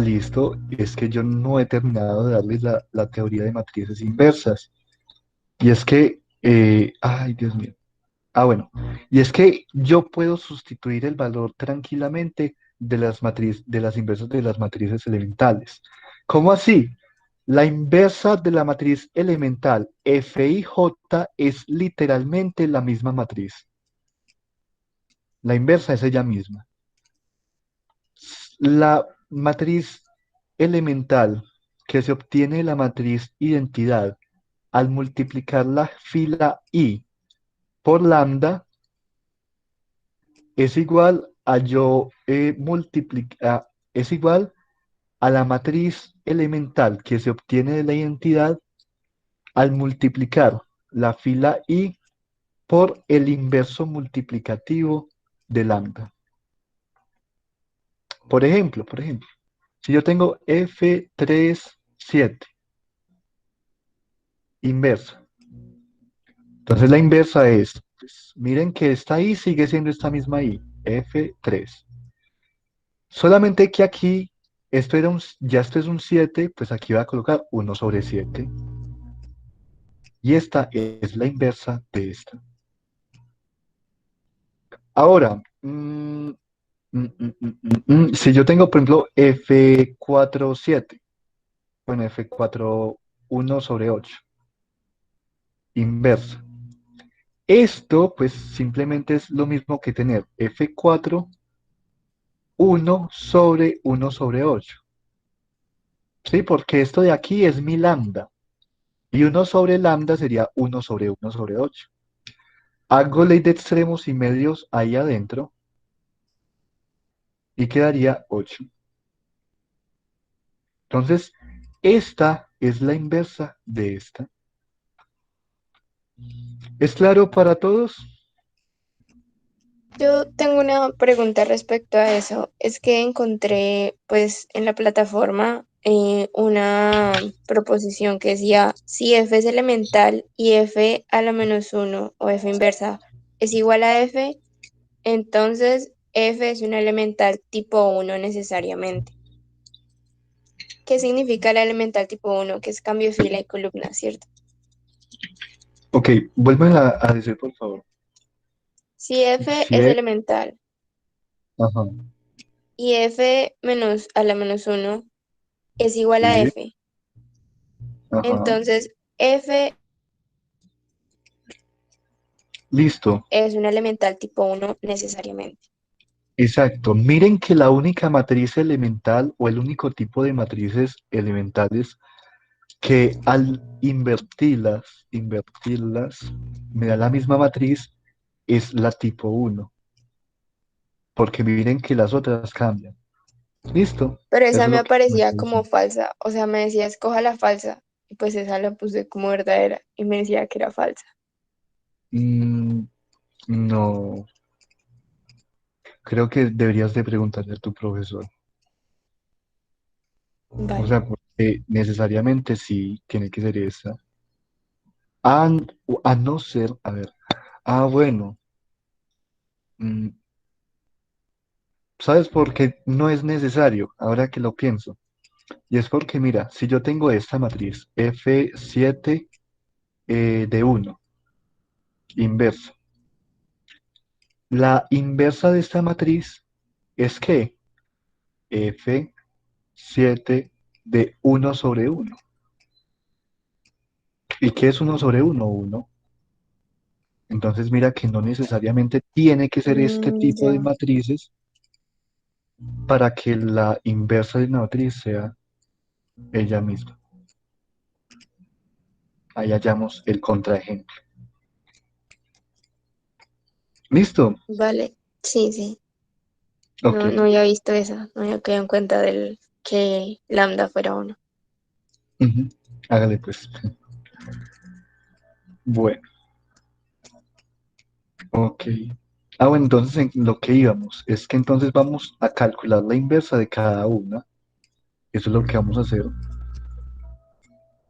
listo, es que yo no he terminado de darles la teoría de matrices inversas. Y es que, ay, Dios mío. Bueno, y es que yo puedo sustituir el valor tranquilamente de las inversas de las matrices elementales. ¿Cómo así? La inversa de la matriz elemental FIJ es literalmente la misma matriz. La inversa es ella misma. La matriz elemental que se obtiene de la matriz identidad al multiplicar la fila I por lambda es igual a es igual a la matriz elemental que se obtiene de la identidad al multiplicar la fila I por el inverso multiplicativo de lambda. Por ejemplo, si yo tengo F37 inversa, entonces la inversa es, pues, miren que esta I sigue siendo esta misma I, F3. Solamente que aquí, ya esto es un 7, pues aquí voy a colocar 1/7. Y esta es la inversa de esta. Ahora, si yo tengo, por ejemplo, F47, bueno, F4, 1/8, inversa. Esto, pues, simplemente es lo mismo que tener F4, 1/1/8. ¿Sí? Porque esto de aquí es mi lambda. Y 1/lambda sería 1/1/8. Hago ley de extremos y medios ahí adentro y quedaría 8. Entonces, esta es la inversa de esta. ¿Es claro para todos? Yo tengo una pregunta respecto a eso. Es que encontré, pues, en la plataforma una proposición que decía, si f es elemental y f a la menos 1 o f inversa es igual a f, entonces f es un elemental tipo 1 necesariamente. ¿Qué significa el elemental tipo 1? Que es cambio de fila y columna, ¿cierto? Ok, vuelven a decir, por favor. Si f Si es es, elemental ajá, y f menos a la menos 1 es igual a sí, f, ajá, entonces f listo, es un elemental tipo 1 necesariamente. exacto. Miren que la única matriz elemental o el único tipo de matrices elementales que al invertirlas, me da la misma matriz es la tipo 1, porque miren que las otras cambian. ¿Listo? Pero Eso esa es me lo que me aparecía quiero como decir. falsa, o sea, me decía escoja la falsa, y pues esa la puse como verdadera y me decía que era falsa. Mm, no, creo que deberías de preguntarle a tu profesor. O Vale. sea, porque necesariamente sí tiene que ser esa. A, a no ser, a ver, bueno, mm, ¿sabes por qué no es necesario? Ahora que lo pienso. Y es porque, mira, si yo tengo esta matriz F7 de 1 inversa, la inversa de esta matriz es que F7 de 1/1. ¿Y qué es 1/1? 1. Entonces mira que no necesariamente tiene que ser este tipo de Ya. matrices para que la inversa de una matriz sea ella misma. Ahí hallamos el contraejemplo. ¿Listo? Vale. Sí, sí. Ok. No, no había visto eso, no había quedado en cuenta del que lambda fuera 1. Ujú. Hágale pues. Bueno, ok. Bueno, entonces en lo que íbamos es que entonces vamos a calcular la inversa de cada una. Eso es lo que vamos a hacer.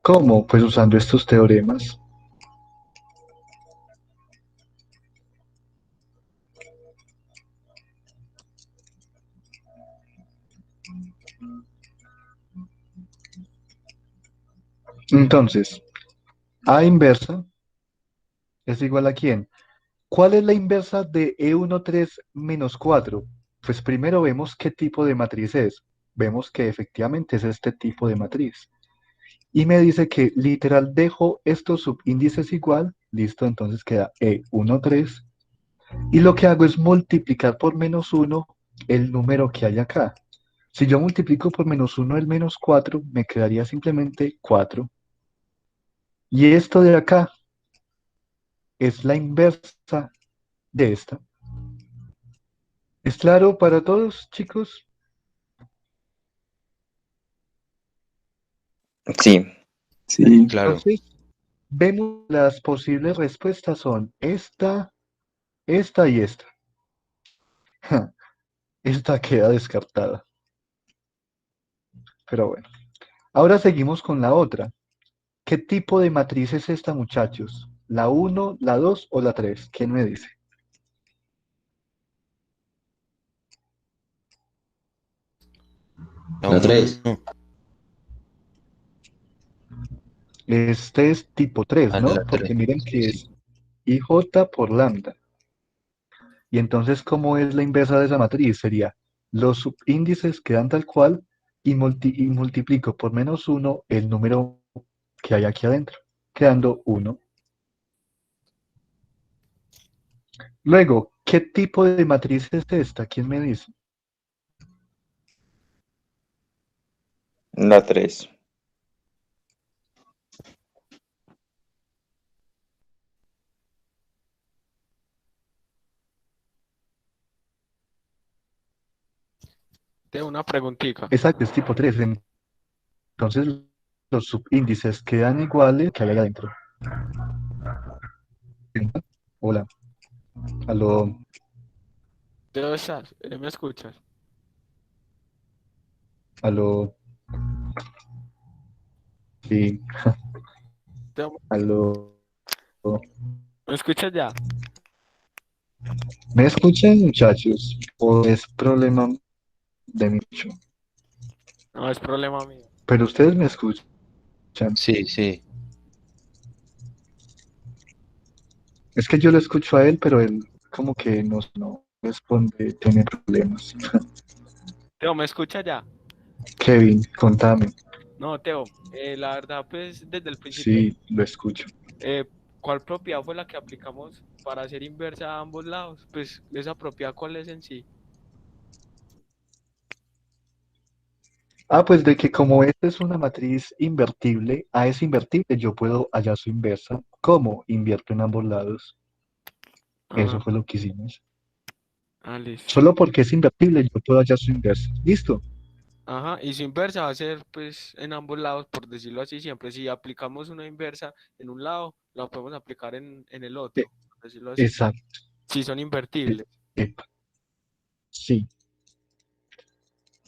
¿Cómo? Pues usando estos teoremas. Entonces, A inversa es igual a ¿quién? ¿Cuál es la inversa de E13 menos 4? Pues primero vemos qué tipo de matriz es. Vemos que efectivamente es este tipo de matriz. Y me dice que literal dejo estos subíndices igual. Listo, entonces queda E13. Y lo que hago es multiplicar por menos 1 el número que hay acá. Si yo multiplico por menos 1 el menos 4, me quedaría simplemente 4. Y esto de acá es la inversa de esta. ¿Es claro para todos, chicos? Sí, Sí, claro. Entonces, vemos las posibles respuestas son esta, esta y esta. Esta queda descartada. Pero bueno. Ahora seguimos con la otra. ¿Qué tipo de matriz es esta, muchachos? ¿La uno, la 2 o la 3? ¿Quién me dice? la 3. uno, Este es tipo 3, a ¿no? la Porque 3. miren que Sí. es IJ por lambda. Y entonces, ¿cómo es la inversa de esa matriz? Sería los subíndices quedan tal cual y multiplico por menos 1 el número que hay aquí adentro, quedando 1. Luego, ¿qué tipo de matriz es esta? ¿Quién me dice? La 3. Tengo una preguntita. Exacto, es tipo 3. Entonces, los subíndices quedan iguales que hay ahí adentro. Hola, aló, ¿Dónde estás? ¿Me escuchas? aló, sí, Teo, aló. ¿me escuchas ya? ¿Me escuchan, muchachos? ¿O es problema de mi mucho? No, es problema mío. Pero ustedes me escuchan. Sí, sí. Es que yo lo escucho a él, pero él como que no responde, tiene problemas. Teo, ¿me escuchas ya? Kevin, contame. No, Teo, la verdad, pues desde el principio, Sí, lo escucho. eh, ¿cuál propiedad fue la que aplicamos para hacer inversa a ambos lados? Pues esa propiedad, ¿cuál es en sí? Ah, pues de que como esta es una matriz invertible, A es invertible, yo puedo hallar su inversa. ¿Cómo? Invierto en ambos lados. Eso Ah, fue lo que hicimos. listo. Solo porque es invertible, yo puedo hallar su inversa. ¿Listo? Ajá, y su inversa va a ser pues en ambos lados, por decirlo así, siempre. Si aplicamos una inversa en un lado, la podemos aplicar en el E- otro, por decirlo así. Exacto. Si son E- invertibles. epa, sí.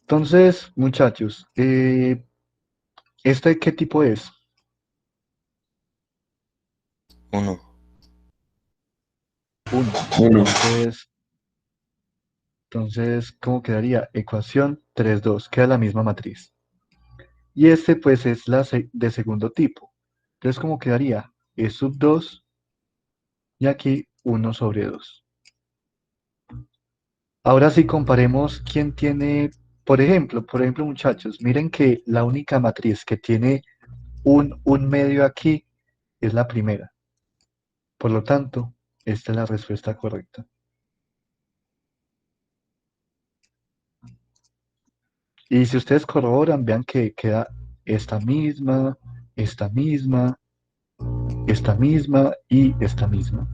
Entonces, muchachos, ¿este qué tipo es? Uno. Uno. 1. Entonces, ¿cómo quedaría? Ecuación 3,2. Queda la misma matriz. Y este, pues, es la de segundo tipo. Entonces, ¿cómo quedaría? E sub 2 y aquí 1/2. Ahora sí comparemos quién tiene, por ejemplo, muchachos, miren que la única matriz que tiene un medio aquí es la primera. Por lo tanto, esta es la respuesta correcta. Y si ustedes corroboran, vean que queda esta misma, esta misma, esta misma y esta misma.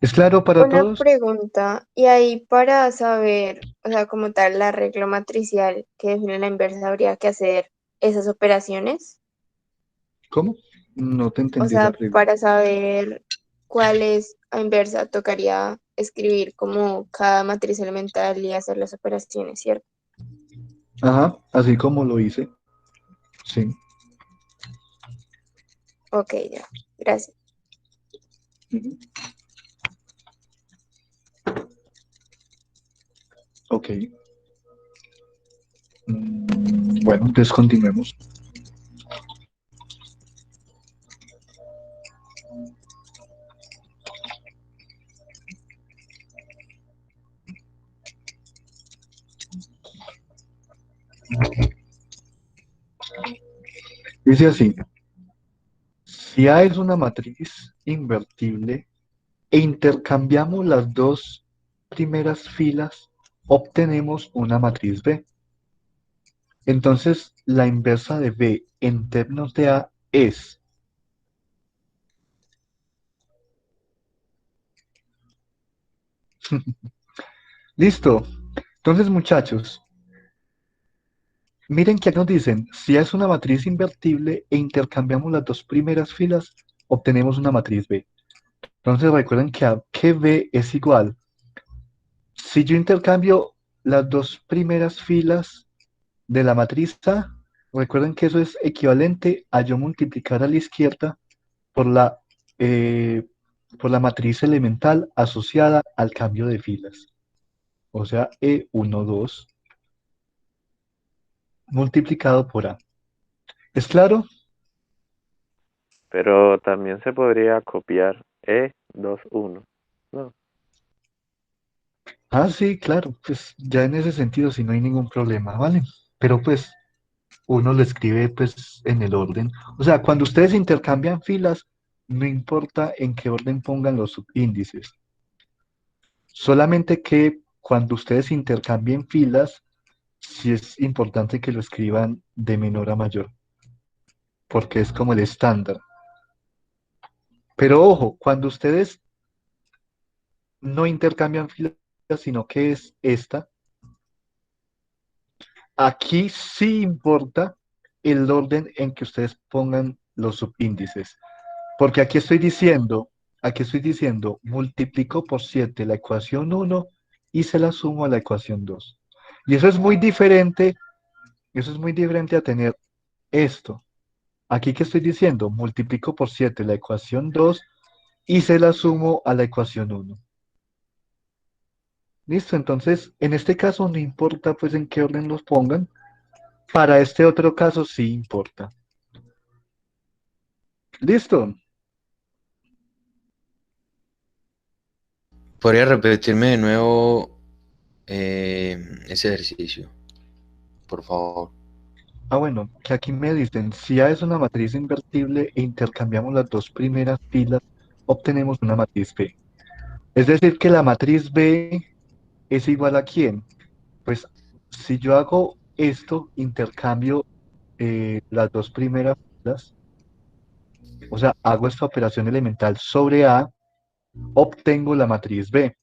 ¿Es claro para Una todos? pregunta, y ahí para saber, o sea, como tal, la regla matricial que define la inversa, habría que hacer esas operaciones. ¿Cómo? No te O entendí la sea, pregunta. para saber cuál es la inversa, tocaría escribir como cada matriz elemental y hacer las operaciones, ¿cierto? Ajá, así como lo hice. Sí. Ok, ya, gracias. Ujú. Ok. Bueno, entonces continuemos. Dice así, si A es una matriz invertible e intercambiamos las dos primeras filas, obtenemos una matriz B. Entonces, la inversa de B en términos de A es, listo. Entonces, muchachos, miren que aquí nos dicen, si A es una matriz invertible e intercambiamos las dos primeras filas, obtenemos una matriz B. Entonces, recuerden que B es igual. Si yo intercambio las dos primeras filas de la matriz A, recuerden que eso es equivalente a yo multiplicar a la izquierda por la, eh, por la matriz elemental asociada al cambio de filas. O sea, E12 multiplicado por A. ¿Es claro? Pero también se podría copiar E21. No. Ah, sí, claro, pues ya en ese sentido sí no hay ningún problema, ¿vale? Pero pues uno lo escribe pues en el orden. O sea, cuando ustedes intercambian filas, no importa en qué orden pongan los subíndices. Solamente que cuando ustedes intercambien filas, sí es importante que lo escriban de menor a mayor, porque es como el estándar. Pero ojo, cuando ustedes no intercambian filas, sino que es esta, aquí sí importa el orden en que ustedes pongan los subíndices. Porque aquí estoy diciendo, multiplico por 7 la ecuación uno y se la sumo a la ecuación 2. Y eso es muy diferente a tener esto. Aquí que estoy diciendo, multiplico por 7 la ecuación 2 y se la sumo a la ecuación uno. Listo, entonces en este caso no importa pues en qué orden los pongan. Para este otro caso sí importa. Listo. ¿Podría repetirme de nuevo ese ejercicio, por favor? Ah, bueno, que aquí me dicen, si A es una matriz invertible e intercambiamos las dos primeras filas, obtenemos una matriz B. Es decir, que la matriz B es igual a ¿quién? Pues si yo hago esto, intercambio las dos primeras filas, o sea, hago esta operación elemental sobre A, obtengo la matriz B.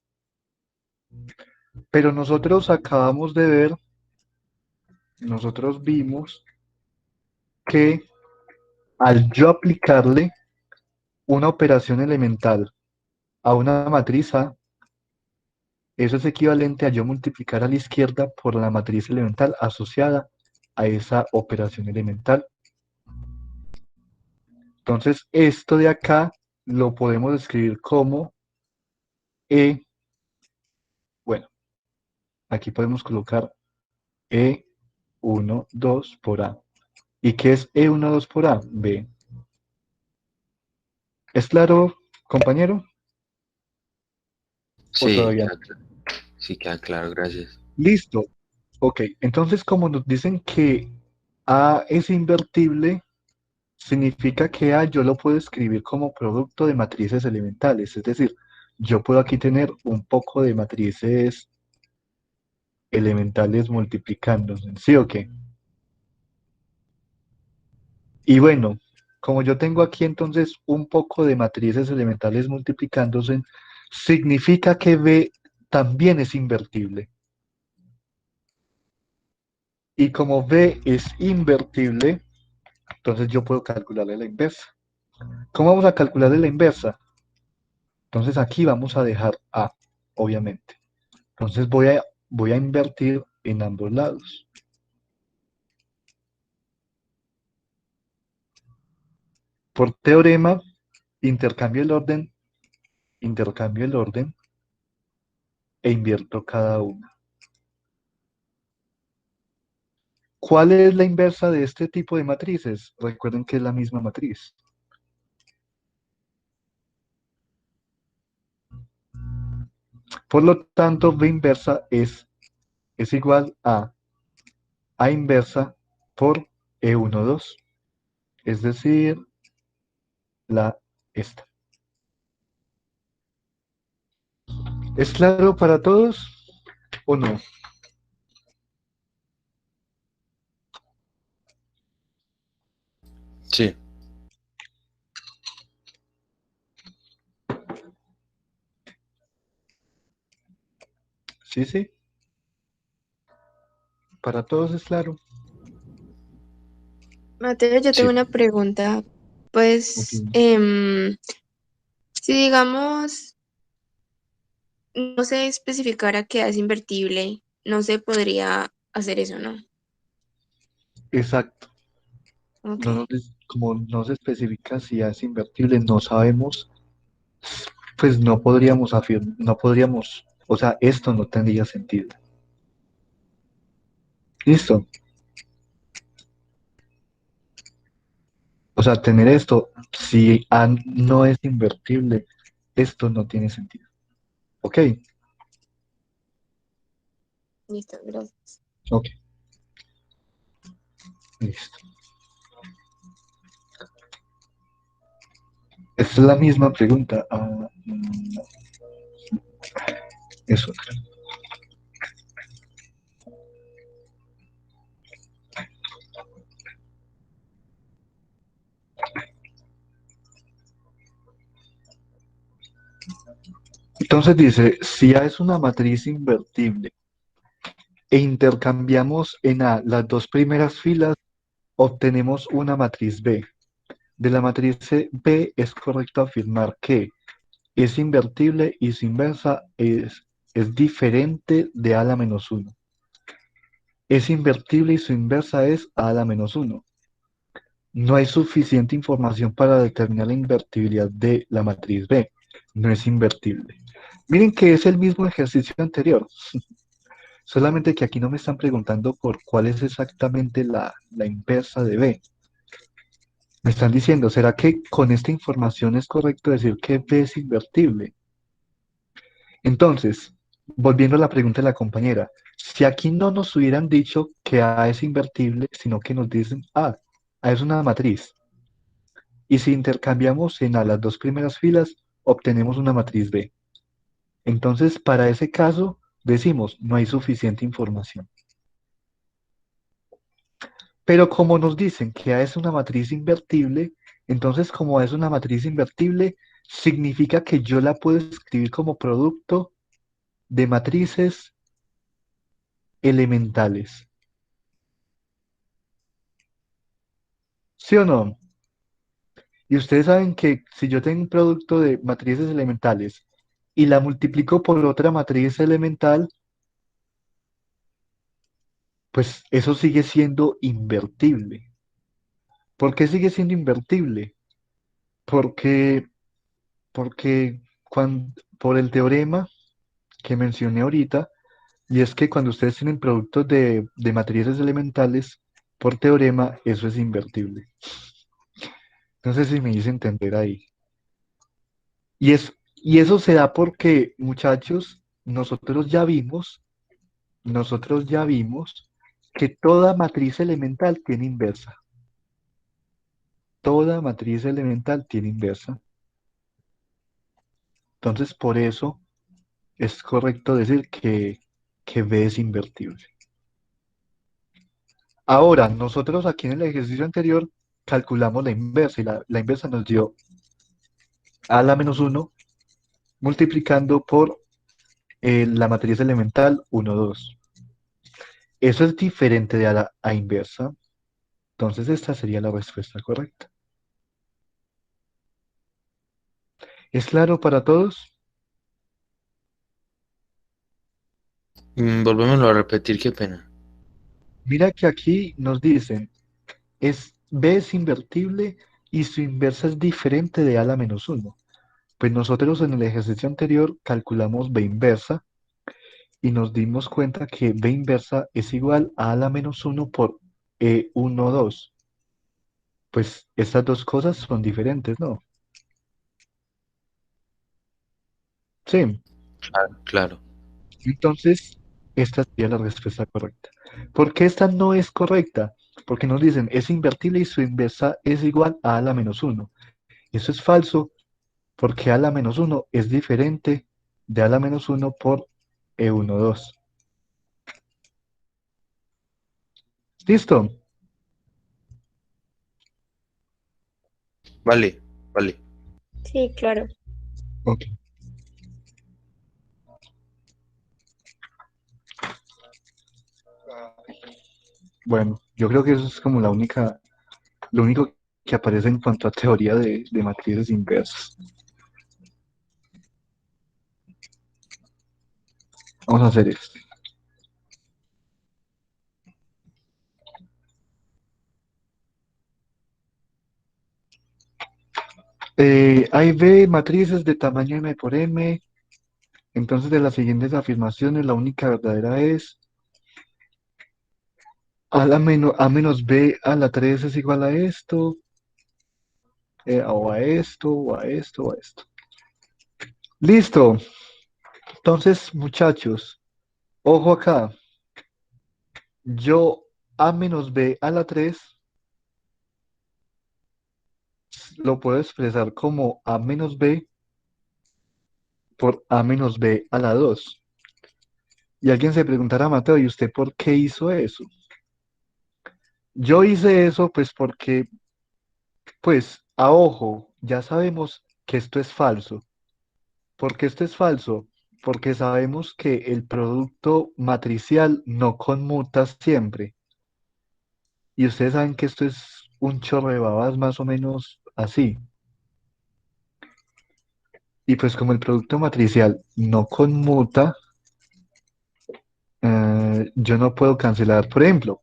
Pero nosotros acabamos de ver, nosotros vimos que al yo aplicarle una operación elemental a una matriz A, eso es equivalente a yo multiplicar a la izquierda por la matriz elemental asociada a esa operación elemental. Entonces, esto de acá lo podemos escribir como E, bueno, aquí podemos colocar E12 por A. ¿Y qué es E12 por A? B. ¿Es claro, compañero? ¿O Sí, todavía no? sí, queda claro, gracias. Listo. Ok, entonces como nos dicen que A es invertible, significa que A yo lo puedo escribir como producto de matrices elementales, es decir, yo puedo aquí tener un poco de matrices elementales multiplicándose, ¿sí o qué? Y bueno, como yo tengo aquí entonces un poco de matrices elementales multiplicándose, significa que B también es invertible. Y como B es invertible, entonces yo puedo calcularle la inversa. ¿Cómo vamos a calcularle la inversa? Entonces aquí vamos a dejar A, obviamente. Entonces voy a invertir en ambos lados. Por teorema, intercambio el orden e invierto cada una. ¿Cuál es la inversa de este tipo de matrices? Recuerden que es la misma matriz. Por lo tanto, B inversa es igual a A inversa por E12. Es decir, esta. ¿Es claro para todos o no? Sí, Sí, sí. Para todos es claro. Mateo, yo tengo sí. una pregunta. Ok. Pues, si digamos, no se especificara que es invertible, no se podría hacer eso, ¿no? Exacto. Ok, Como no se especifica si es invertible, no sabemos, pues no podríamos afirmar, no podríamos, o sea, esto no tendría sentido. ¿Listo? O sea, tener esto, si A no es invertible, esto no tiene sentido. ¿Ok? listo, gracias. Ok, listo. Esta es la misma pregunta. Eso. Entonces dice, si A es una matriz invertible e intercambiamos en A las dos primeras filas, obtenemos una matriz B. De la matriz B es correcto afirmar que es invertible y su inversa es diferente de A a la menos 1. Es invertible y su inversa es A a la menos 1. No hay suficiente información para determinar la invertibilidad de la matriz B. No es invertible. Miren que es el mismo ejercicio anterior, solamente que aquí no me están preguntando por cuál es exactamente la inversa de B. Me están diciendo, ¿será que con esta información es correcto decir que B es invertible? Entonces, volviendo a la pregunta de la compañera, si aquí no nos hubieran dicho que A es invertible, sino que nos dicen, A es una matriz, y si intercambiamos en A las dos primeras filas, obtenemos una matriz B. Entonces, para ese caso, decimos, no hay suficiente información. Pero como nos dicen que A es una matriz invertible, entonces como A es una matriz invertible, significa que yo la puedo escribir como producto de matrices elementales. ¿Sí o no? Y ustedes saben que si yo tengo un producto de matrices elementales y la multiplico por otra matriz elemental, pues eso sigue siendo invertible. ¿Por qué sigue siendo invertible? Porque, por el teorema que mencioné ahorita, y es que cuando ustedes tienen productos de matrices elementales, por teorema, eso es invertible. No sé si me hice entender ahí. Y eso se da porque, muchachos, nosotros ya vimos que toda matriz elemental tiene inversa. Toda matriz elemental tiene inversa. Entonces, por eso es correcto decir que B es invertible. Ahora, nosotros aquí en el ejercicio anterior calculamos la inversa y la inversa nos dio a la menos 1 multiplicando por la matriz elemental 1, 2. Eso es diferente de la A inversa. Entonces esta sería la respuesta correcta. ¿Es claro para todos? Volvémoslo a repetir, qué pena. Mira que aquí nos dicen, B es invertible y su inversa es diferente de A a la menos 1. Pues nosotros en el ejercicio anterior calculamos B inversa y nos dimos cuenta que B inversa es igual a la menos 1 por E1, 2. Pues estas dos cosas son diferentes, ¿no? Sí. Claro, claro. Entonces, Esta sería la respuesta correcta. ¿Por qué esta no es correcta? Porque nos dicen es invertible y su inversa es igual a la menos uno. Eso es falso porque a la menos uno es diferente de a la menos uno por E1, 2. ¿Listo? Vale, vale. Sí, claro. Ok. Bueno, yo creo que eso es como lo único que aparece en cuanto a teoría de matrices inversas. Vamos a hacer esto. A y B, matrices de tamaño M por M. Entonces, de las siguientes afirmaciones, la única verdadera es a menos B a la 3 es igual a esto, o a esto, o a esto, o a esto. Listo. Entonces, muchachos, ojo acá. Yo a menos B a la 3 lo puedo expresar como a menos B por a menos B a la 2. Y alguien se preguntará, Mateo, ¿y usted por qué hizo eso? Yo hice eso pues porque, pues, a ojo, ya sabemos que esto es falso. ¿Por qué esto es falso? Porque sabemos que el producto matricial no conmuta siempre. Y ustedes saben que esto es un chorro de babas más o menos así. Y pues como el producto matricial no conmuta, yo no puedo cancelar. Por ejemplo,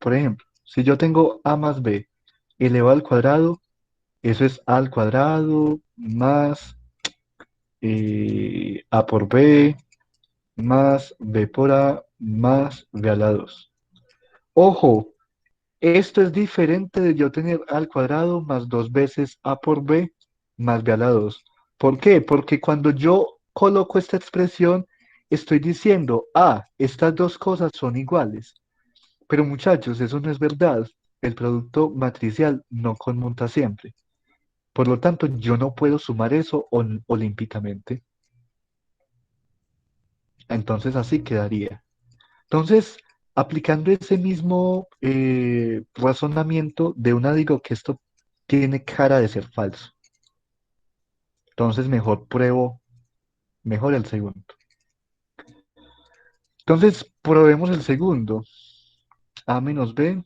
si yo tengo a más b elevado al cuadrado, eso es a al cuadrado más a por b más b por a más b a la 2. Ojo, esto es diferente de yo tener a al cuadrado más dos veces a por b más b a la 2. ¿Por qué? Porque cuando yo coloco esta expresión, estoy diciendo, estas dos cosas son iguales. Pero muchachos, eso no es verdad. El producto matricial no conmuta siempre. Por lo tanto, yo no puedo sumar eso olímpicamente. Entonces así quedaría. Entonces, aplicando ese mismo razonamiento, de una digo que esto tiene cara de ser falso. Entonces, mejor pruebo, mejor el segundo. Entonces, probemos el segundo. A menos B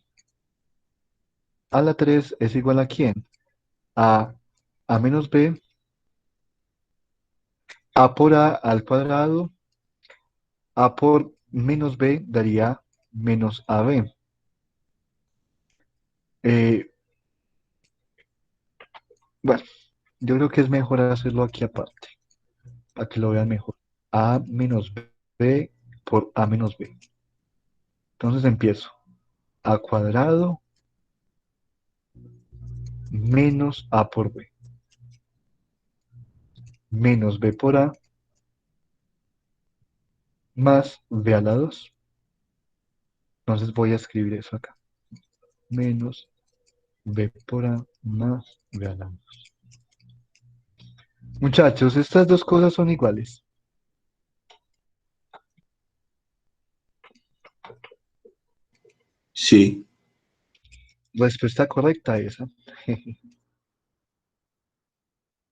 a la 3 es igual a ¿quién? A menos B, A por A al cuadrado, A por menos B daría menos AB. Eh, bueno, yo creo que es mejor hacerlo aquí aparte, para que lo vean mejor. A menos B por A menos B. Entonces empiezo. A cuadrado menos A por B. Menos B por A más B a la 2. Entonces voy a escribir eso acá. Menos B por A más B a la 2. Muchachos, estas dos cosas son iguales. Sí, Respuesta correcta esa.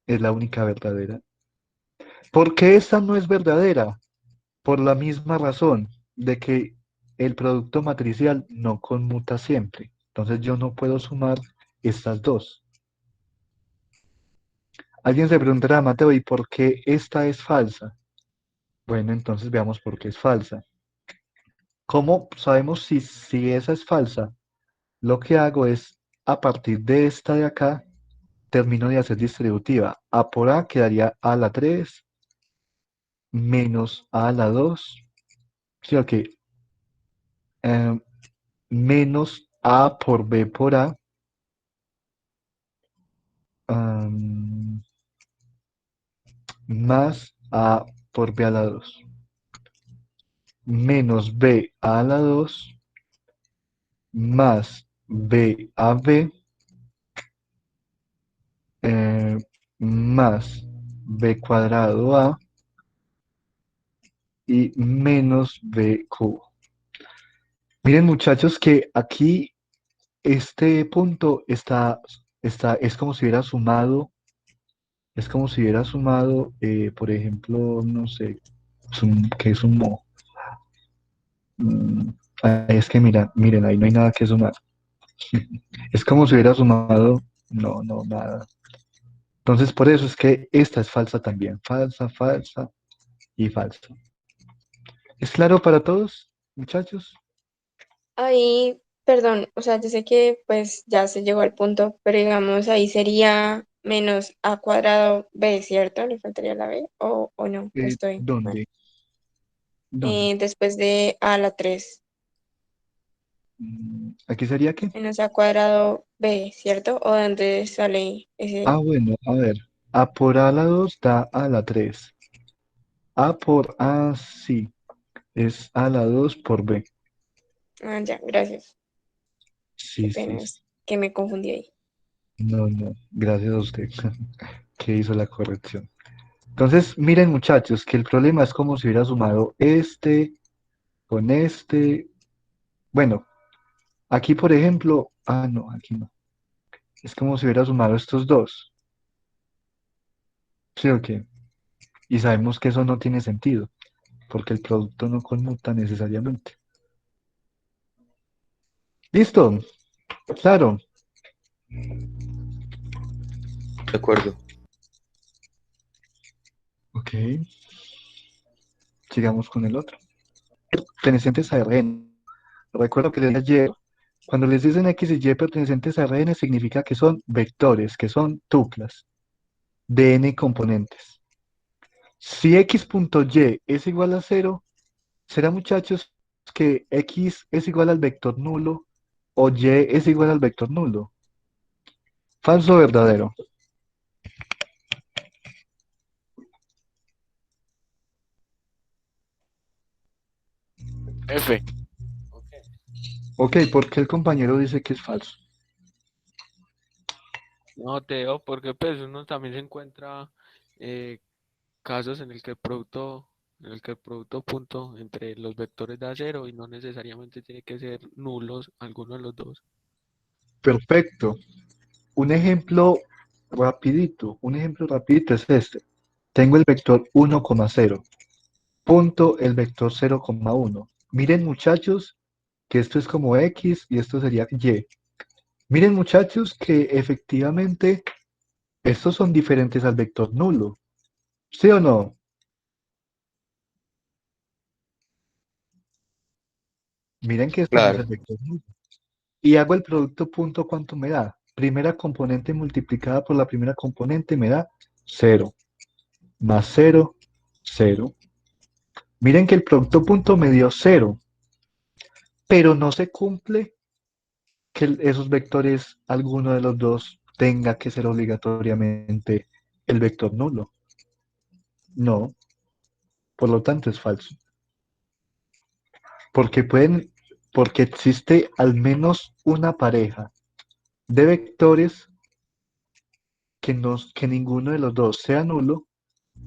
Es la única verdadera. ¿Por qué esta no es verdadera? Por la misma razón de que el producto matricial no conmuta siempre. Entonces yo no puedo sumar estas dos. Alguien se preguntará, Mateo, ¿y por qué esta es falsa? Bueno, entonces veamos por qué es falsa. ¿Cómo sabemos si esa es falsa? Lo que hago es, a partir de esta de acá, termino de hacer distributiva. A por A quedaría A a la 3 menos A a la 2. Sí, ok. eh, menos A por B por A, am, más A por B a la 2. menos b a la 2 más b a b eh, más b cuadrado a y menos b cubo. Miren muchachos que aquí este punto es como si hubiera sumado, por ejemplo, no sé, ¿qué sumó? Mm, es que miren, ahí no hay nada que sumar. Es como si hubiera sumado, no, no, nada. Entonces, por eso es que esta es falsa también. Falsa, falsa y falsa. ¿Es claro para todos, muchachos? Ahí, perdón, o sea, yo sé que pues ya se llegó al punto, pero digamos ahí sería menos a cuadrado b, ¿cierto? ¿Le faltaría la b o no? ¿O estoy mal? ¿Dónde? ¿Dónde? Después de a la 3 ¿Aquí sería qué? menos a cuadrado b, ¿cierto? ¿O dónde sale ese? Bueno, a ver. A por A la 2 da a la 3. A por A sí, es a la 2 por B. Ah, ya, gracias. Qué Sí, sí, pena, sí. es que me confundí ahí. No, no, gracias a usted que hizo la corrección. Entonces, miren muchachos, que el problema es como si hubiera sumado este con este. Bueno, aquí por ejemplo, no, aquí no. Es como si hubiera sumado estos dos. ¿Sí o qué? Y sabemos que eso no tiene sentido, porque el producto no conmuta necesariamente. ¿Listo? Claro. De acuerdo. Ok, sigamos con el otro. Pertenecientes a Rn. Recuerdo que les dije ayer, cuando les dicen X y Y pertenecientes a Rn, significa que son vectores, que son tuplas de n componentes. Si x.y es igual a 0, será muchachos que x es igual al vector nulo o y es igual al vector nulo. Falso o verdadero. F. Ok. Ok, ¿por qué el compañero dice que es falso? No, Teo, porque pues uno también se encuentra eh, casos en el que el producto punto entre los vectores da cero y no necesariamente tiene que ser nulos alguno de los dos. Perfecto. Un ejemplo rapidito es este. Tengo el vector 1,0, punto el vector 0,1. Miren muchachos que esto es como X y esto sería Y. Miren muchachos que efectivamente estos son diferentes al vector nulo. ¿Sí o no? Miren que esto no es Claro. el vector nulo. Y hago el producto punto, ¿cuánto me da? Primera componente multiplicada por la primera componente me da 0. Más 0, 0. Miren que el producto punto me dio 0, pero no se cumple que esos vectores, alguno de los dos, tenga que ser obligatoriamente el vector nulo. No, por lo tanto es falso. Porque porque existe al menos una pareja de vectores que ninguno de los dos sea nulo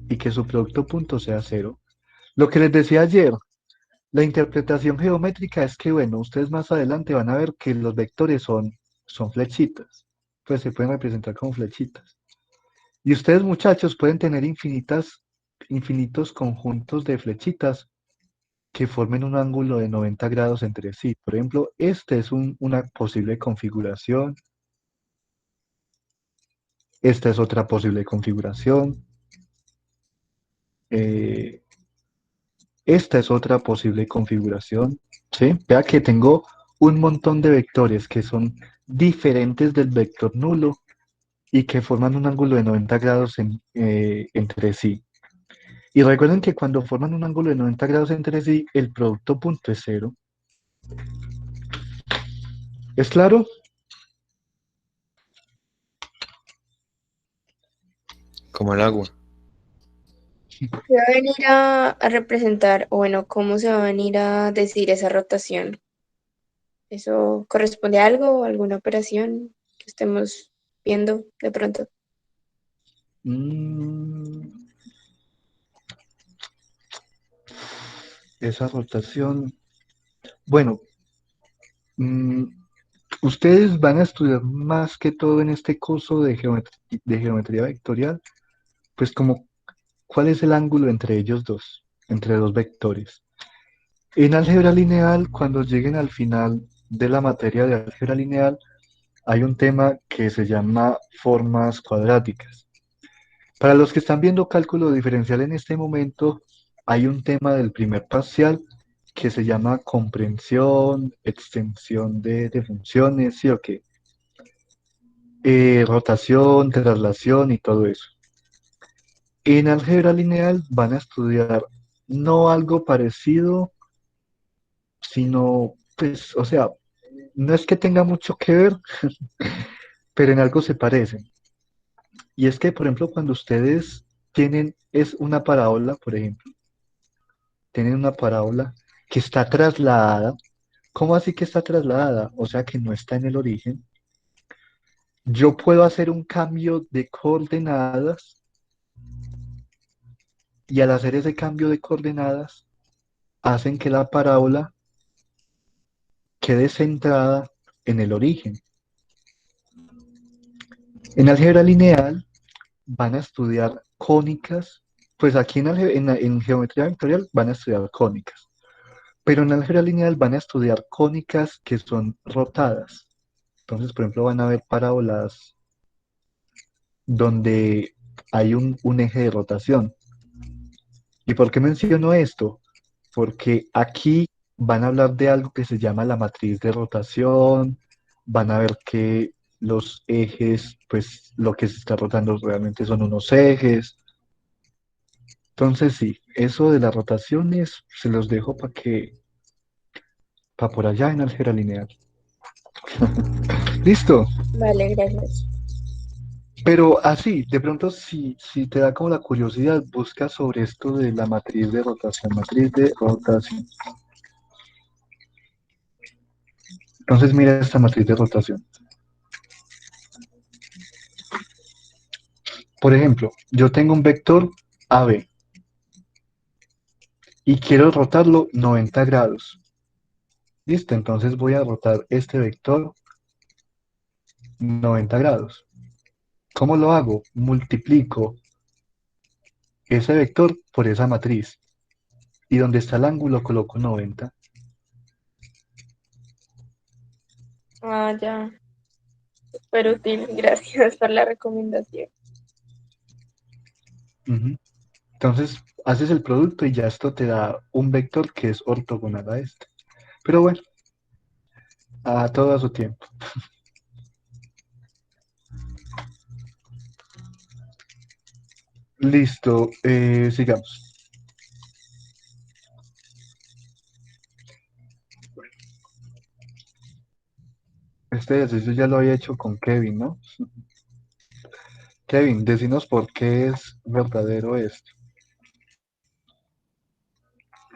y que su producto punto sea cero. Lo que les decía ayer, la interpretación geométrica es que, bueno, ustedes más adelante van a ver que los vectores son flechitas, pues se pueden representar como flechitas. Y ustedes, muchachos, pueden tener infinitos conjuntos de flechitas que formen un ángulo de 90 grados entre sí. Por ejemplo, este es una posible configuración, esta es otra posible configuración, eh, esta es otra posible configuración, ¿sí? Vea que tengo un montón de vectores que son diferentes del vector nulo y que forman un ángulo de 90 grados entre sí. Y recuerden que cuando forman un ángulo de 90 grados entre sí, el producto punto es cero. ¿Es claro? Como el agua. ¿Qué va a venir a representar, o bueno, cómo se va a venir a decir esa rotación? ¿Eso corresponde a algo, alguna operación que estemos viendo de pronto? Mm, esa rotación, bueno, mm, ustedes van a estudiar más que todo en este curso de geometría vectorial, pues como cuál es el ángulo entre ellos dos, entre dos vectores. En álgebra lineal, cuando lleguen al final de la materia de álgebra lineal, hay un tema que se llama formas cuadráticas. Para los que están viendo cálculo diferencial en este momento, hay un tema del primer parcial que se llama comprensión, extensión de funciones, ¿sí o qué? Rotación, traslación y todo eso. En álgebra lineal van a estudiar no algo parecido, sino, pues, o sea, no es que tenga mucho que ver, pero en algo se parecen. Y es que, por ejemplo, cuando ustedes tienen, es una parábola, por ejemplo, tienen una parábola que está trasladada. ¿Cómo así que está trasladada? O sea, que no está en el origen. Yo puedo hacer un cambio de coordenadas y al hacer ese cambio de coordenadas, hacen que la parábola quede centrada en el origen. En álgebra lineal van a estudiar cónicas, pues aquí en geometría vectorial van a estudiar cónicas, pero en álgebra lineal van a estudiar cónicas que son rotadas. Entonces, por ejemplo, van a ver parábolas donde hay un eje de rotación. ¿Y por qué menciono esto? Porque aquí van a hablar de algo que se llama la matriz de rotación, van a ver que los ejes, pues lo que se está rotando realmente son unos ejes. Entonces sí, eso de las rotaciones se los dejo para por allá en álgebra lineal. Listo. Vale, gracias. Pero así, de pronto si te da como la curiosidad, busca sobre esto de la matriz de rotación, matriz de rotación. Entonces mira esta matriz de rotación. Por ejemplo, yo tengo un vector AB y quiero rotarlo 90 grados. Listo, entonces voy a rotar este vector 90 grados. ¿Cómo lo hago? Multiplico ese vector por esa matriz y donde está el ángulo coloco 90. Ah, ya, súper útil. Gracias por la recomendación. Ujú. Entonces haces el producto y ya esto te da un vector que es ortogonal a este. Pero bueno, a todo a su tiempo. Listo, sigamos. Este ejercicio ya lo había hecho con Kevin, ¿no? Kevin, decinos por qué es verdadero esto,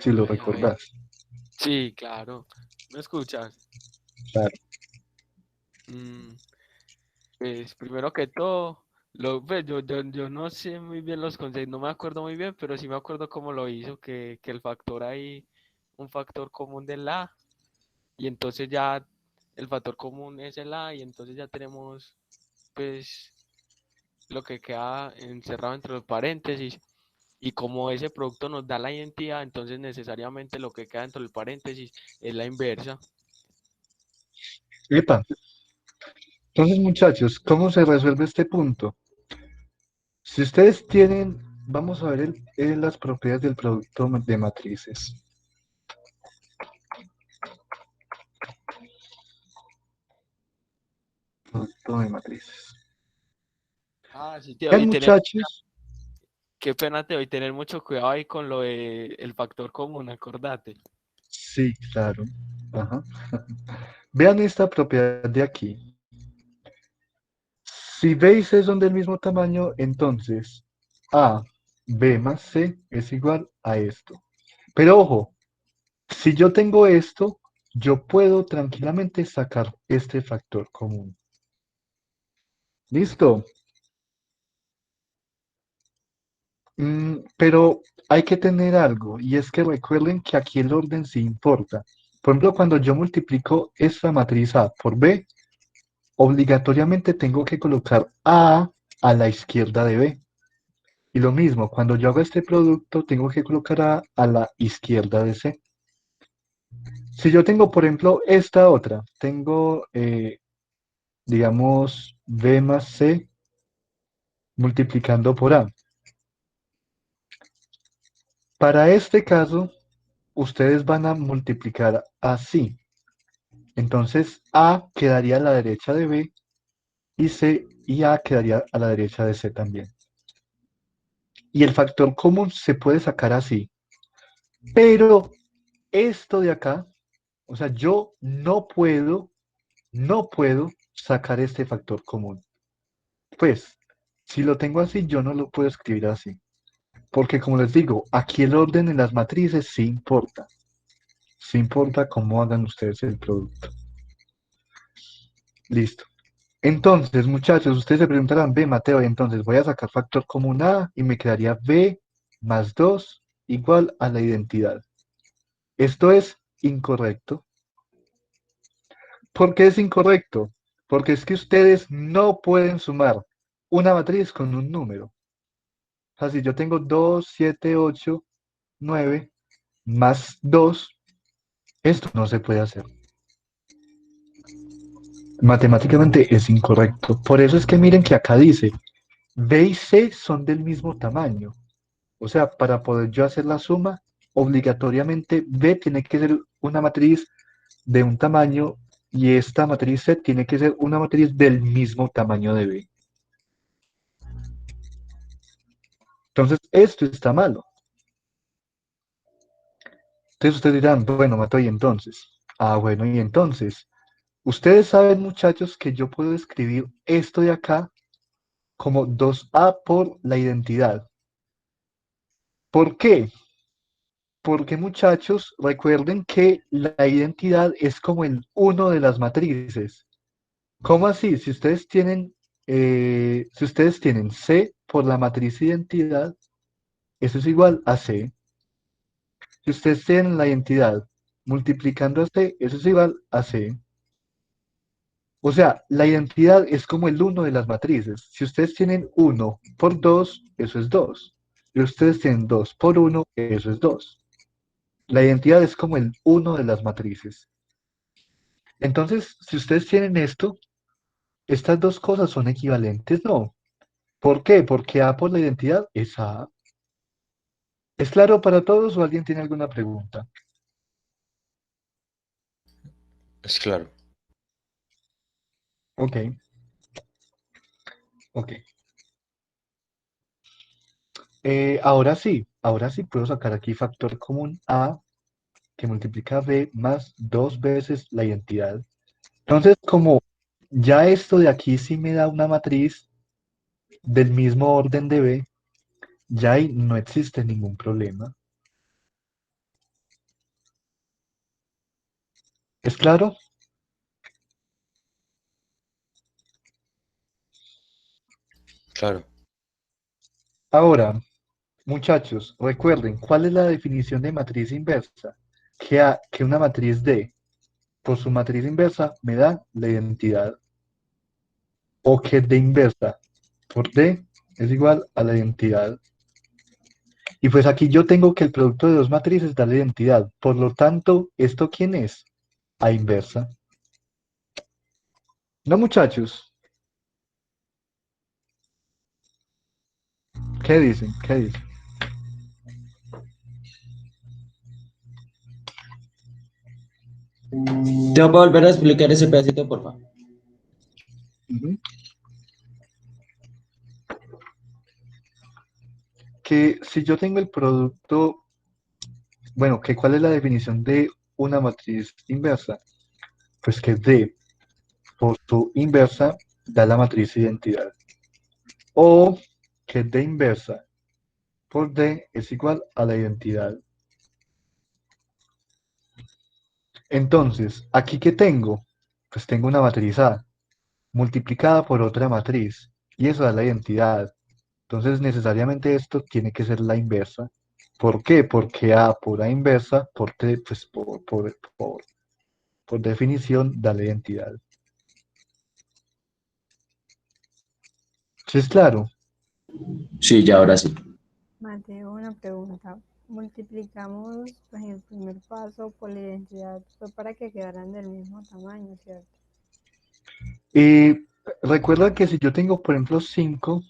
si lo A ver. recordás. Sí, claro. ¿Me escuchas? Claro. Mm, pues primero que todo, pues, yo no sé muy bien los conceptos, no me acuerdo muy bien, pero sí me acuerdo cómo lo hizo, que el factor ahí, un factor común del A, y entonces ya el factor común es el A, y entonces ya tenemos pues lo que queda encerrado entre los paréntesis. Y como ese producto nos da la identidad, entonces necesariamente lo que queda dentro del paréntesis es la inversa. Epa, entonces muchachos, ¿cómo se resuelve este punto? Si ustedes tienen, vamos a ver las propiedades del producto de matrices. Producto de matrices. Ah, sí, te Vean y tener, muchachos, qué pena te doy tener mucho cuidado ahí con lo de el factor común, acordate. sí, claro. Ajá. Vean esta propiedad de aquí. Si veis son del mismo tamaño, entonces A B más C es igual a esto. Pero ojo, si yo tengo esto, yo puedo tranquilamente sacar este factor común. ¿Listo? Pero hay que tener algo, y es que recuerden que aquí el orden sí importa. Por ejemplo, cuando yo multiplico esta matriz A por B, obligatoriamente tengo que colocar a la izquierda de B. Y lo mismo, cuando yo hago este producto, tengo que colocar a la izquierda de C. Si yo tengo, por ejemplo, esta otra, tengo, digamos, B más C multiplicando por A. Para este caso, ustedes van a multiplicar así. Entonces, A quedaría a la derecha de B y C y A quedaría a la derecha de C también. Y el factor común se puede sacar así. Pero esto de acá, o sea, yo no puedo sacar este factor común. Pues, si lo tengo así, yo no lo puedo escribir así. Porque como les digo, aquí el orden en las matrices sí importa. Sí importa cómo hagan ustedes el producto. Listo. Entonces, muchachos, ustedes se preguntarán, ve, Mateo, entonces voy a sacar factor común A y me quedaría B más 2 igual a la identidad. Esto es incorrecto. ¿Por qué es incorrecto? Porque es que ustedes no pueden sumar una matriz con un número. O sea, si yo tengo 2, 7, 8, 9 más 2, esto no se puede hacer. Matemáticamente es incorrecto. Por eso es que miren que acá dice, B y C son del mismo tamaño. O sea, para poder yo hacer la suma, obligatoriamente B tiene que ser una matriz de un tamaño y esta matriz C tiene que ser una matriz del mismo tamaño de B. Entonces, esto está malo. Entonces ustedes dirán, bueno, Mato, ¿y entonces? Ah, bueno, y entonces, ustedes saben, muchachos, que yo puedo escribir esto de acá como 2A por la identidad. ¿Por qué? Porque, muchachos, recuerden que la identidad es como el uno de las matrices. ¿Cómo así? Si ustedes tienen C por la matriz identidad, eso es igual a C. Si ustedes tienen la identidad multiplicando a C, eso es igual a C. O sea, la identidad es como el uno de las matrices. Si ustedes tienen 1 por 2, eso es 2. Si ustedes tienen 2 por 1, eso es 2. La identidad es como el uno de las matrices. Entonces, si ustedes tienen esto, estas dos cosas son equivalentes, ¿no? ¿Por qué? Porque A por la identidad es A. ¿Es claro para todos o alguien tiene alguna pregunta? Es claro. Ok, ok. Ahora sí puedo sacar aquí factor común A que multiplica B más dos veces la identidad. Entonces, como ya esto de aquí sí me da una matriz del mismo orden de B, ya ahí no existe ningún problema. ¿Es claro? Claro. Ahora, muchachos, recuerden, ¿cuál es la definición de matriz inversa? Que una matriz D por su matriz inversa me da la identidad. O que D inversa por D es igual a la identidad. Y pues aquí yo tengo que el producto de dos matrices da la identidad. Por lo tanto, ¿esto quién es? A inversa. No, muchachos. ¿Qué dicen? ¿Qué dicen? Te voy a volver a explicar ese pedacito, por favor. Ujú. Que si yo tengo el producto, bueno, que ¿cuál es la definición de una matriz inversa? Pues que D por su inversa da la matriz identidad. O que D inversa por D es igual a la identidad. Entonces, ¿aquí qué tengo? Pues tengo una matriz A multiplicada por otra matriz, y eso da la identidad. Entonces, necesariamente esto tiene que ser la inversa. ¿Por qué? Porque A por A inversa, pues por definición, da la identidad. ¿Sí es claro? Sí, ya ahora sí. Mateo, una pregunta. Multiplicamos, pues, en el primer paso por la identidad, fue para que quedaran del mismo tamaño, ¿cierto? Y recuerda que si yo tengo, por ejemplo, 5,